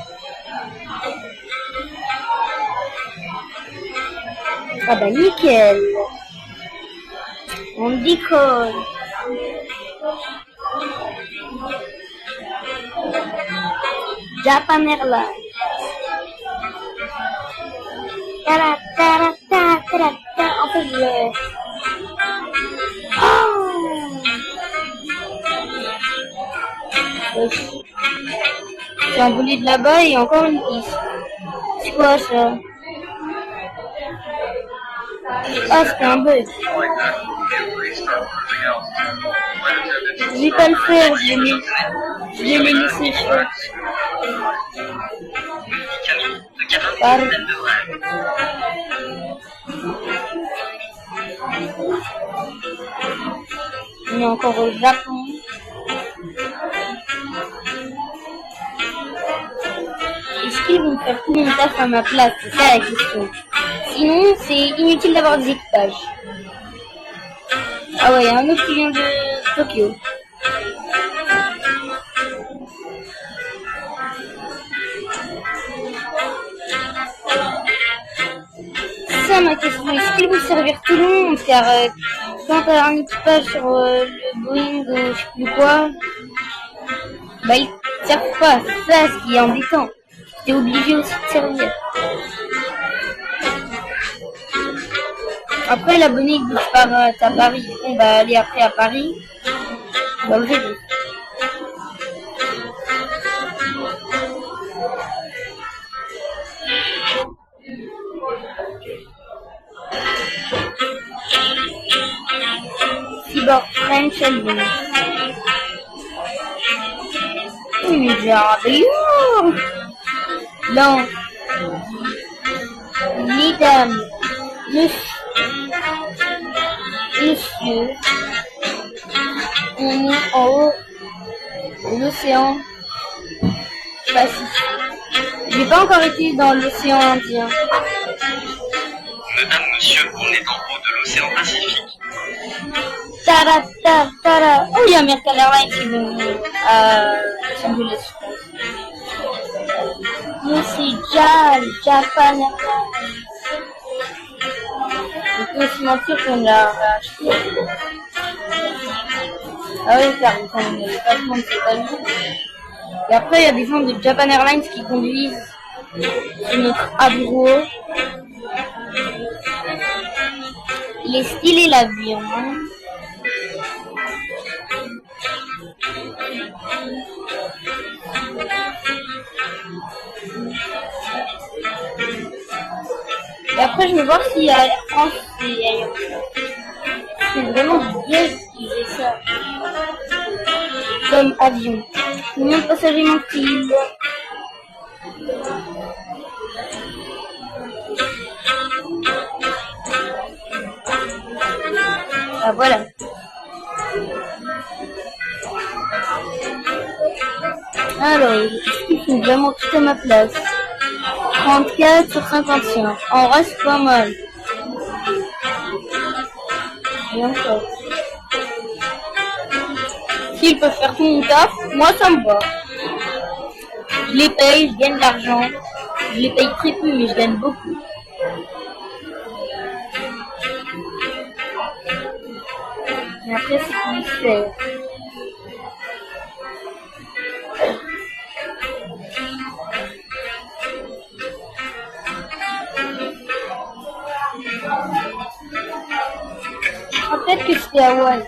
Ah bah nickel. On décolle. Japan Airlines. En fait, je... Oh, j'ai envolé de là-bas et encore une piste. C'est quoi ça? Ah, c'était un bug. Je vais pas le faire, je vais les laisser faire. Camille, de 40 Pardon. minutes de vrage. On est encore au Japon. Est-ce qu'ils vont faire tout mon taf à ma place? C'est ça la question. Sinon, c'est inutile d'avoir des équipages. Ah ouais, il y a un autre qui vient de Tokyo. C'est ça ma question. Est-ce qu'ils vont servir tout le monde? Car quand t'as un équipage sur le Boeing ou je sais plus quoi, bah ils servent pas. C'est ça ce qui est embêtant. T'es obligé aussi de servir. Après l'abonné il bouge par à Paris. On va aller après à Paris. Dans le vélo. Cyborg French Airlines. Oui, mais j'ai un avion. Non. Mesdames, monsieur, on est en haut de l'océan Pacifique. J'ai pas encore été dans l'océan Indien. Mesdames, messieurs, on est en haut de l'océan Pacifique. Tada. Oh, il y a American Airlines qui vont venir à Los Angeles. Mais c'est Japan Airlines. On peut aussi mentir qu'on l'a acheté. Ah oui, car on n'avait pas le temps de s'établir. Et après, il y a des gens de Japan Airlines qui conduisent sur notre Avro. Il est stylé l'avion. Hein. Et après, je vais voir s'il y a Air France et ailleurs. C'est vraiment bien qu'ils aient ça. Comme avion. Combien de passagers manque-t-il? Ah voilà. Alors, est-ce qu'ils font vraiment tout à ma place? 34 sur 55. En reste pas mal. Et encore. S'ils peuvent faire tout mon taf, moi ça me va. Je les paye, je gagne de l'argent. Je les paye très peu, mais je gagne beaucoup. Et après, c'est qui fait. Ah, peut-être que c'était Hawaï.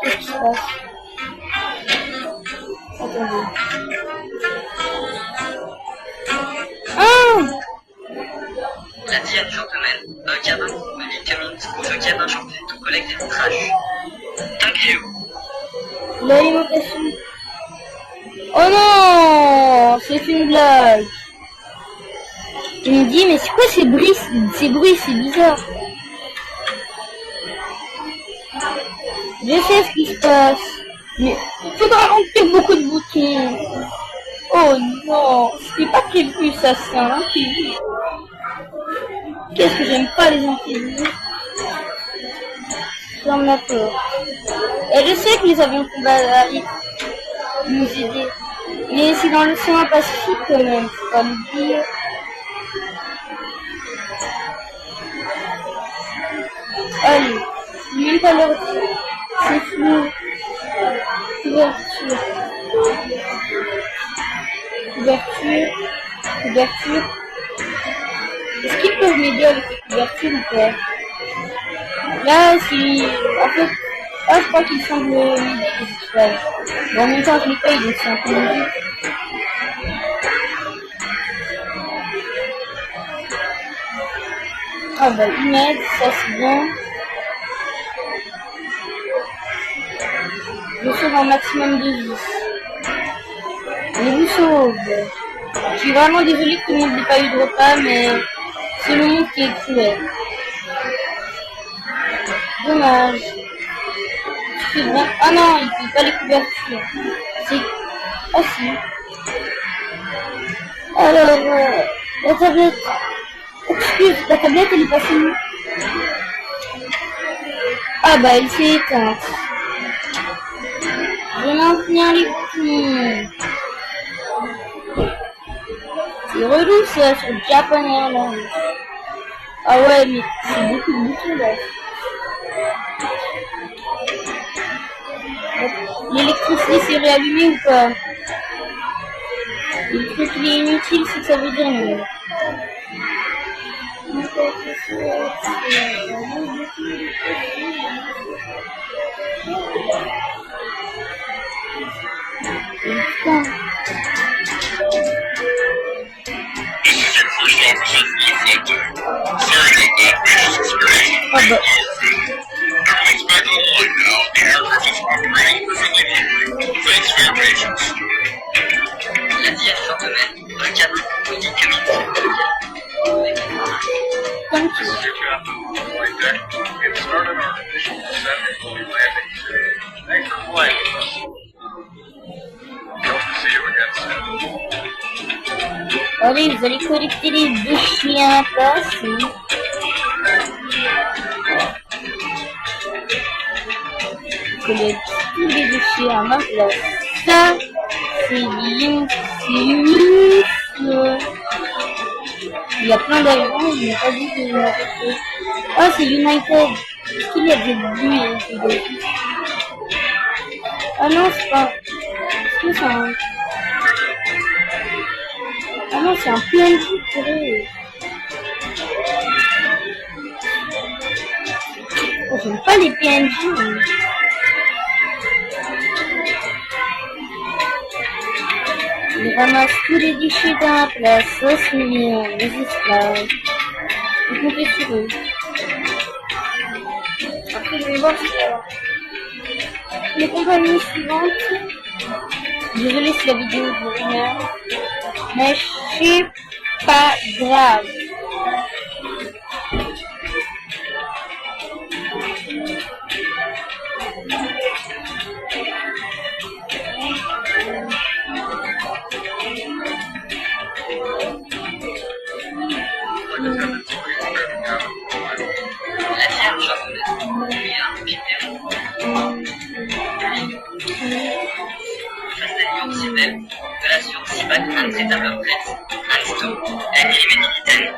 Qu'est-ce qui se passe? Attendez. Ah! Ladies and gentlemen, cabin, welcome to the cabin chanté to collect the trash. Thank you. L'alimentation. Oh non! C'est une blague. Il me dit, mais c'est quoi ces bruits? Ces bruits, c'est bizarre. Je sais ce qui se passe. Mais il faudra remplir beaucoup de boutons. Oh non, c'était pas prévu ça, c'est un imprévu. Qu'est-ce que j'aime pas les imprévus. Ferme la porte. Et je sais que les avions de combat arrivent nous aider. Mais c'est dans l'océan Pacifique quand même, faut pas l'oublier. Allez, même pas leur dire. C'est flou. Couverture. Couverture. Couverture. Est-ce qu'ils peuvent m'aider avec les couvertures ou pas? Là, si... En fait... Ah, je crois qu'ils semblent m'aider les étoiles. Bon, en même temps, je les paye, donc c'est un peu mieux. Ah bah, ils m'aident, ça c'est bien. Je sauve un maximum de vie. Je vous sauve. Je suis vraiment désolée que tout le monde n'ait pas eu de repas, mais c'est le monde qui est cruel. Dommage. C'est bon. Ah non, il ne fait pas les couvertures. C'est... Ah si. Alors, la tablette... Excuse, la tablette elle est passée où? Ah bah elle s'est éteinte. Je vais maintenir les boutons. C'est relou ça sur Japan Airlines. Ah ouais, mais c'est beaucoup de boutons là. L'électricité s'est réallumée ou pas? Le truc il est inutile, c'est que ça veut dire non. Putain. Ah bah. Everything's back online now. The aircraft is operating perfectly normally. Thanks for your patience. Ladies and gentlemen, cabin, Thank This you. is your captain of the flight deck. We have started our initial descent and will be landing today. Thanks for flying with us. We hope to see you again soon. Allez, vous allez collecter les déchets à la place. Collecte tous les déchets à ma place. Ça, c'est bien. Il y a plein d'avions, il n'y a pas dit que je m'en fait. Ah, c'est United. Est-ce qu'il y a des buts et des... Ah non, c'est pas... Est-ce que c'est un... Ah non, c'est un PNJ, purée. Oh, j'aime pas les PNJ. Il ramasse tous les déchets dans la place. Ça, c'est mignon. Les esclaves. Vous comptez sur eux. Après, je vais voir les compagnies suivantes. Désolé si la vidéo dure une heure. Mais c'est pas grave. La Vierge, professionnel de l'assurance IBAC intraitable retraite, Ansto, télémédicitaire.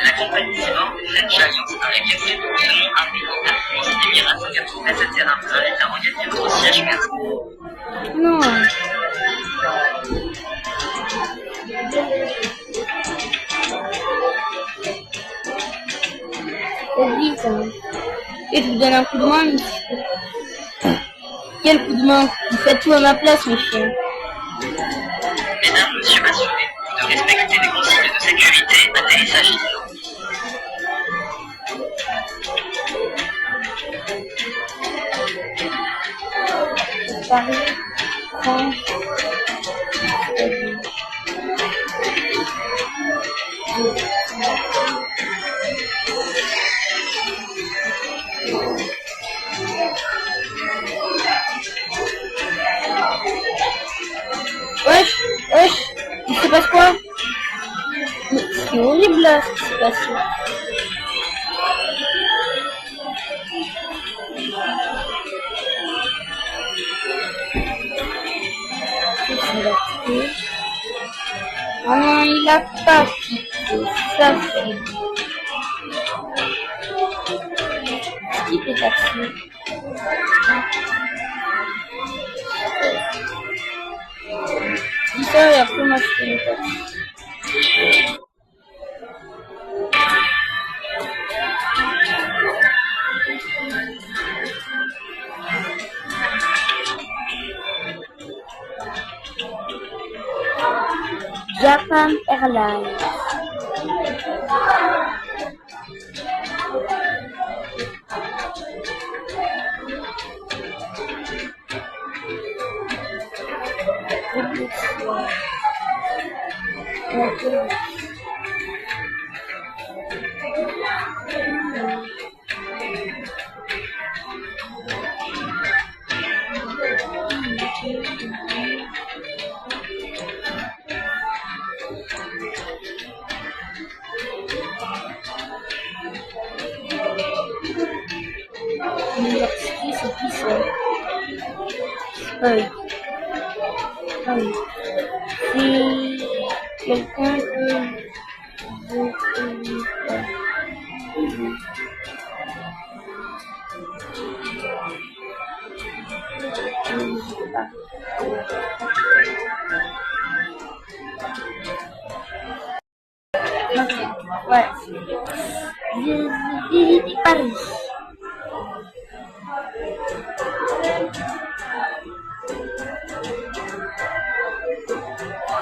La compagnie Sport French Alliance a exercé de ce nom un pays en France, Émirats, Singapour, etc. Vous invite à regagner votre siège. Merci. Non. C'est vite, hein. Et je vous donne un coup de main, monsieur. Quel coup de main? Vous faites tout à ma place, monsieur. Mesdames, monsieur, assurez-vous de respecter les consignes de sécurité, atterrissage ISO. Paris, France. Wesh, il se passe quoi? Mais c'est horrible là, ce qui se passe là. Ah non, il a pas quitté, ça c'est bon. Qui fait taxi? Dis ça et après moi je fais le taxi. Japan Airlines. Université, c'est qui ça? Oui. C'est quelqu'un que je connais pas. Ouais. Visiter Paris.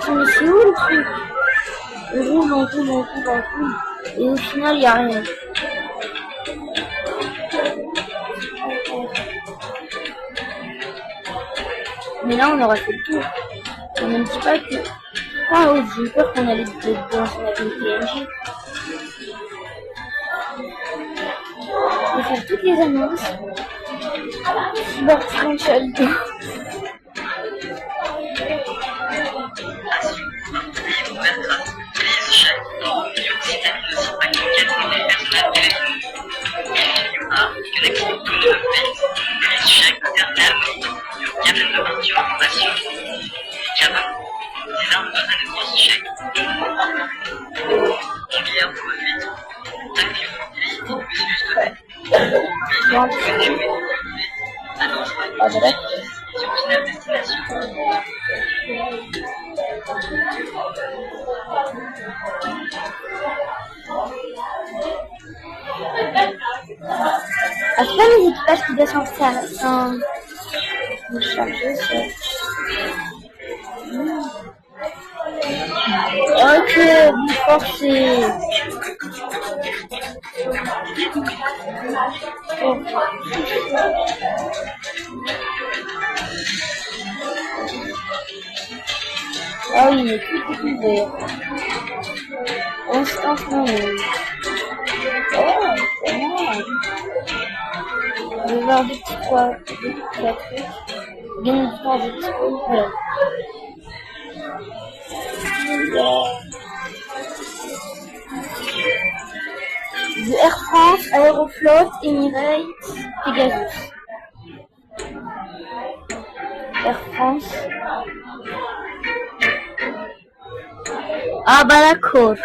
Mais c'est où le truc? On roule. Et au final, il n'y a rien. Mais là, on aura fait le tour. On ne dit pas que... Ah oui, j'ai eu peur qu'on allait dans un avion PNG. On va faire toutes les annonces. Sport French Alliance. Ah, c'est pas les équipages qui descendent sans me charger, ça. Ok, vous forcez. Ah oui, mais tout est ouvert. Instantanément. Oh, c'est mal. Je vais voir deux petits trucs. Bien du temps, des petits trucs. Voilà. De Air France, Aeroflot, Emirates, Pegasus. Air France. Ah bah d'accord.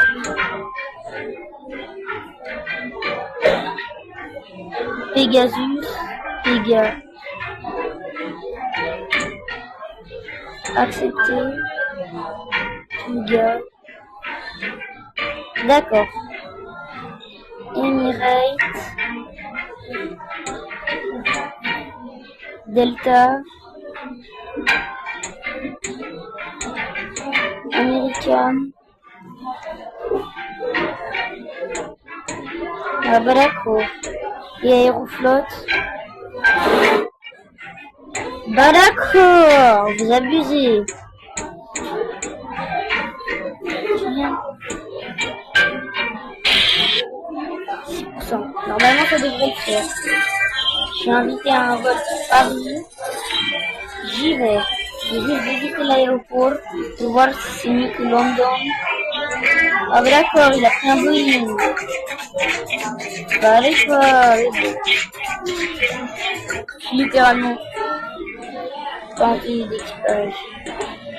Pegasus, accepter, d'accord. Emirates, Delta, American, ah bah d'accord. Et Aeroflot. Bah d'accord, vous abusez. Normalement ça devrait le faire. Je suis invité à un vol pour Paris. J'y vais. J'ai juste visité l'aéroport pour voir si c'est mieux que London. Ah bah d'accord, il a pris un Boeing. Bah d'accord. Je suis littéralement tenté d'équipage.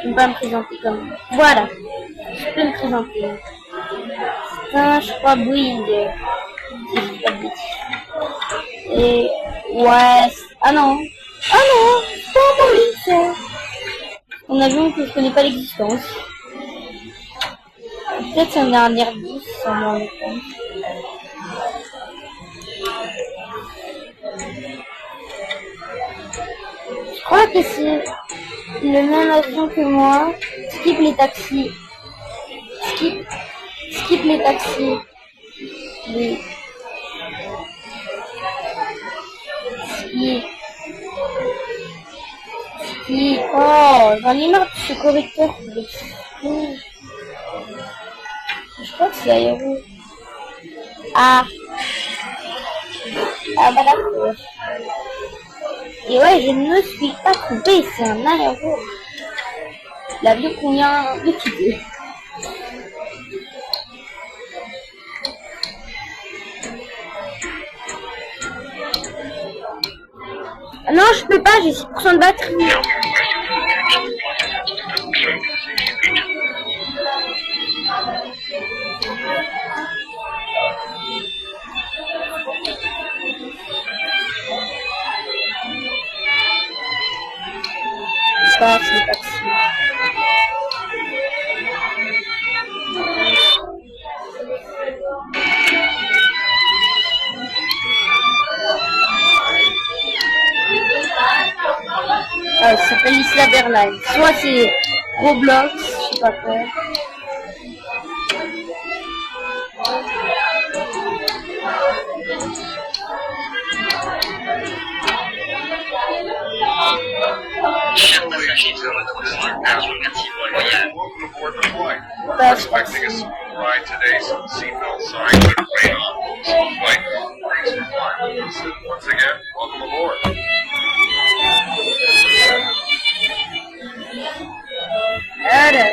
Je ne peux pas me présenter comme... Voilà. Je peux me présenter. C'est un, je crois, Boeing. Si je dis pas de bêtises. Et... Ouais... Ah non. Ah non. C'est pas un Boeing, ça. Un avion que je connais pas l'existence. Peut-être c'est un Airbus, sans m'en rendre compte. Je crois que c'est le même avion que moi. Skip les taxis. Skip les taxis. Oui. Skip. Oh, j'en ai marre de ce correcteur. Je crois que c'est aéro. Ah. Ah bah d'accord. Et ouais, je ne me suis pas trompée, c'est un aéro. L'avion qu'on vient de quitter. Ah non, je peux pas, j'ai 6% de batterie. Passe le taxi. Ah, ça s'appelle Isla Berlin. Soit c'est Roblox, je sais pas quoi. Chers passagers, nous retrouvons un avion merci Royal. Welcome aboard the flight. We're expecting a smooth ride today, so the seatbelt sign should remain on also the flight. Thanks for flying with us. And once again, welcome aboard. Allez.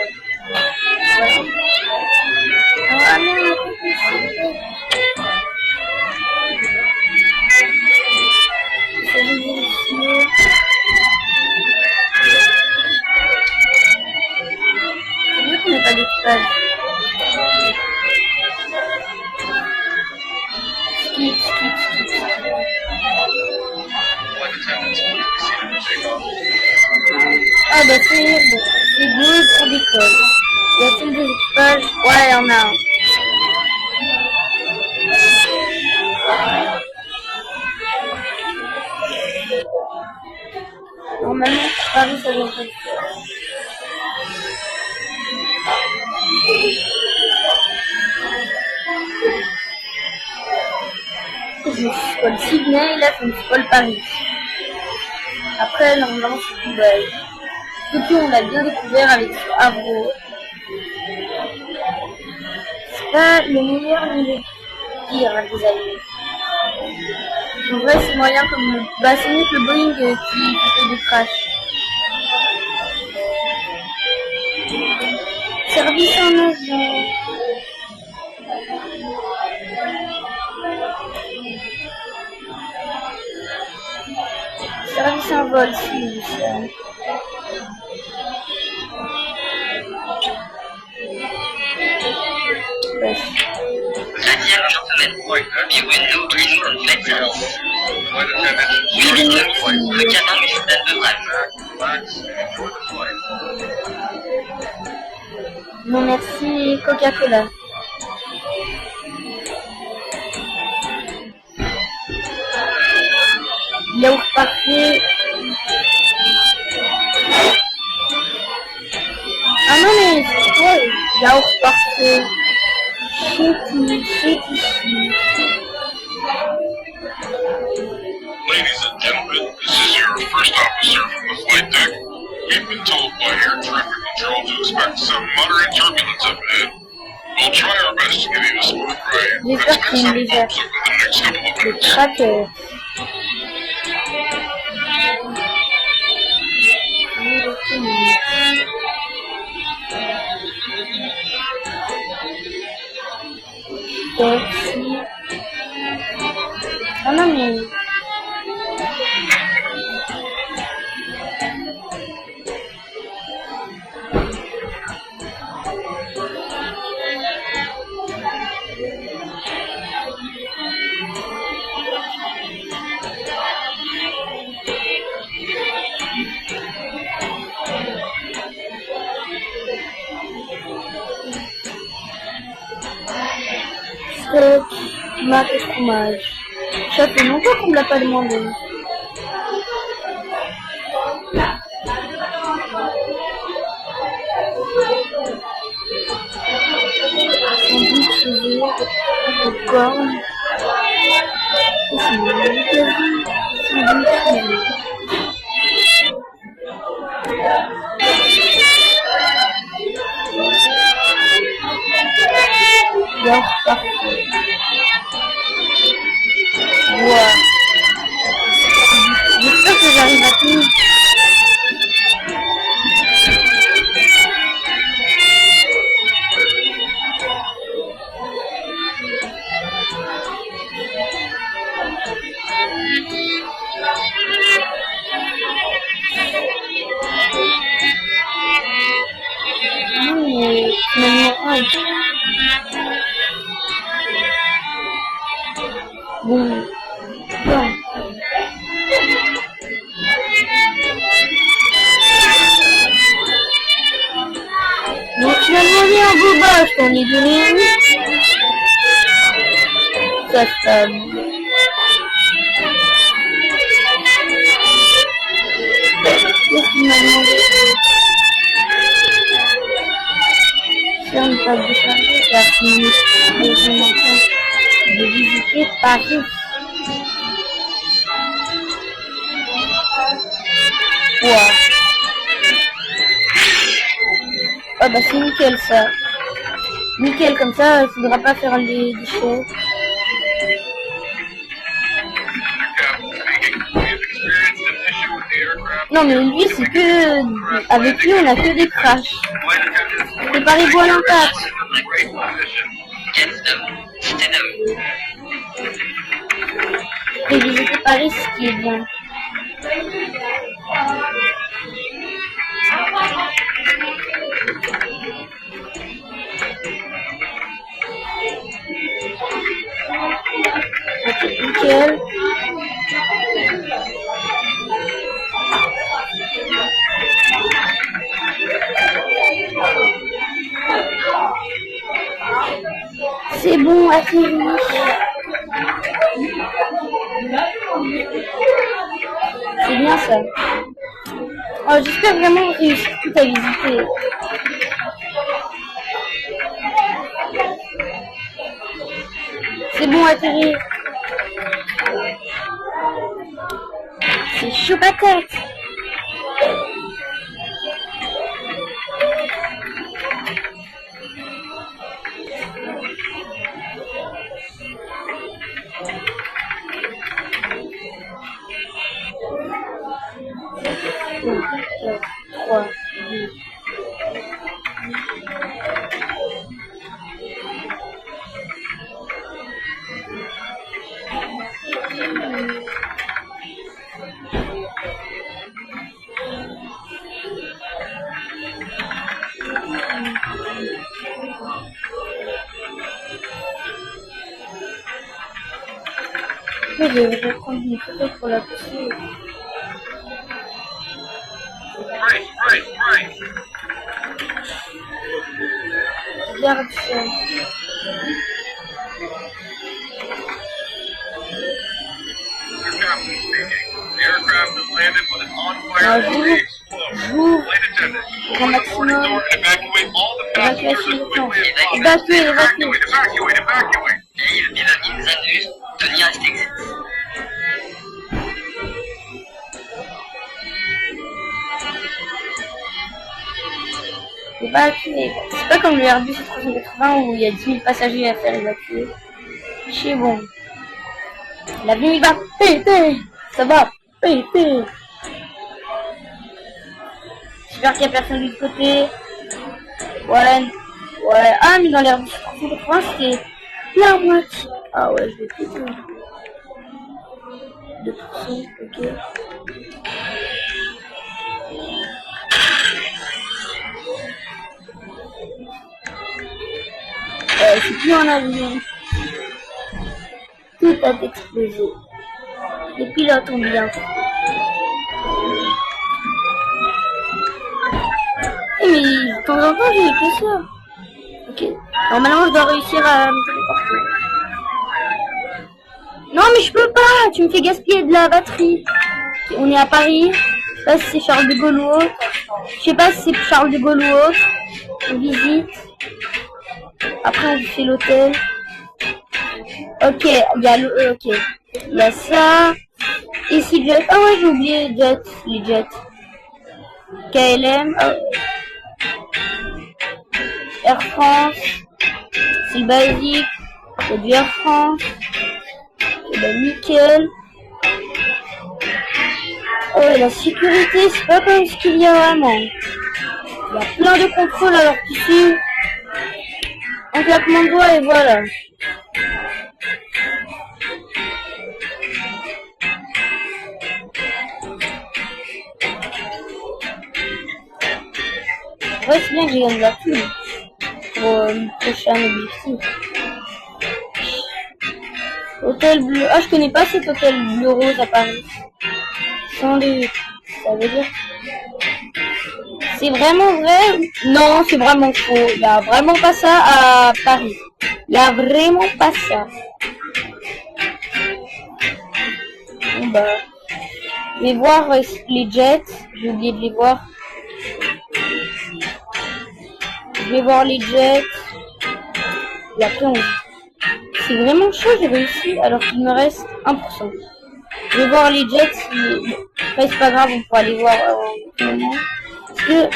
Pas d'équipage. Skip. Ah bah c'est good pour l'école. Y a-t-il des équipages? Ouais, y en a un. Normalement, Paris, ça devrait le faire. Je me suis spoil Sydney, là je me suis spoil Paris. Après, normalement, c'est Dubaï. Tokyo, on l'a bien découvert avec Avro. C'est pas le meilleur ni le pire, hein, des amis. En vrai, c'est moyen comme... Bah, c'est mieux que le Boeing qui fait des crashs. Service en avion. Service un vol, si ça. Bref. Deuxième semaine. Bureau Clean Flight Service. Flight attendants, Oui, bien sûr. Le cabin est stade de Brave. relax and enjoy the flight. Non merci Coca-Cola. Yaourt parfait. Ah non mais c'est quoi? Yaourt parfait. Chéti. Ladies and gentlemen, this is your first officer from the flight deck. We've been told by air traffic control to expect some moderate turbulence up ahead. We'll try our best to give you a smooth ride, but J'espère expect qu'il some me les a. bumps over the next couple of Le minutes. tracker. Merci. Ah non mais... Steak, tomate et fromage. Ça fait longtemps qu'on me l'a pas demandé. Sandwich ouvert, popcorn. Et c'est mon occasion. Sandwich ouvert. Yaourt parfait. Wow. J'espère que j'arrive à tout. Mais finalement, bon. Bon. Donc finalement, on est en beau boss, on est donné. Ça stable. Et finalement, ferme pas de charger, car nous devons en train de visiter Paris. Wow. Ah bah c'est nickel ça. Nickel comme ça, il faudra pas faire les déchets. Non mais lui c'est que... Avec lui on a que des crashs. C'est pas les bois l'impact. Et visiter Paris ce qui est bien. Ok, nickel. C'est bon, atterri. C'est bien ça. Oh, j'espère vraiment réussir tout à visiter. C'est bon, atterri. C'est chaud patate. je devrais prendre une photo pour la pousser. Right. Regarde ça. Captain speaking. The aircraft has landed with an on-fire Bonjour. explosion. Flight attendant, open the boarding door and evacuate all the passengers as quickly as possible. Evacuate. Et il nous a dû tenir à cet exercice. Évacuer. C'est pas comme le Airbus 380 où il y a 10 000 passagers à faire évacuer. C'est bon. L'avion il va péter. Ça va péter. J'espère qu'il n'y a personne de l'autre côté. Ouais. Ah, mais dans l'Airbus 380 c'était la moitié. Ah ouais, je vais péter. 2%, ok. C'est plus en avion. Tout a explosé. Les pilotes ont bien fait. Mais de temps en temps, j'ai que ça. Ok. Normalement, je dois réussir à me téléporter. Non, mais je peux pas. Tu me fais gaspiller de la batterie. Okay, on est à Paris. Je sais pas si c'est Charles de Gaulle ou autre. Je sais pas si c'est Charles de Gaulle ou autre. On visite. Après, on fait l'hôtel. Ok, il y a le... ok. Il y a ça. Ici, jet. Ah ouais, j'ai oublié jet. Les jets. KLM. Air France. C'est basique. Il y a du Air France. Et ben nickel. Oh, et la sécurité, c'est pas comme ce qu'il y a vraiment. Il y a plein de contrôles alors qu'ici, un claquement de doigts et voilà. Ouais, c'est bien que j'ai gagné la thune pour le prochain objectif. Hôtel bleu. Ah, je connais pas cet hôtel bleu rose à Paris. Sans les... Ça veut dire... C'est vraiment vrai? Non, c'est vraiment faux. Il n'y a vraiment pas ça à Paris. Il n'y a vraiment pas ça. Bon bah... Je vais voir les jets. J'ai oublié de les voir. Je vais voir les jets. Et après on... C'est vraiment chaud, j'ai réussi alors qu'il me reste 1%. Je vais voir les jets. Après c'est pas grave, on pourra les voir au moment. Parce que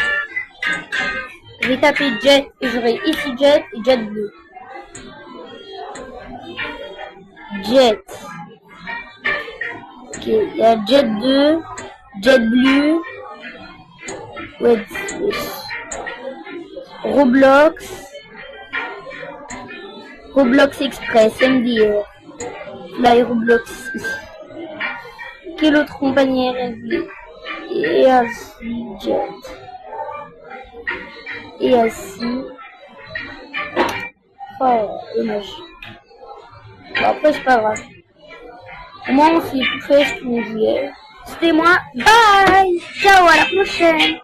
je vais taper jet et j'aurai ici jet et jet bleu. Jet. Ok, il y a jet 2, jet bleu. Ouais, Roblox. Roblox Express, MDR. Fly Roblox. Quelle autre compagnie aérienne? Et ainsi, jet. Et ainsi. Oh, dommage. Bon, après, c'est pas grave. Au moins, on s'est tout fait ce qu'on voulait. C'était moi. Bye! Ciao, à la prochaine!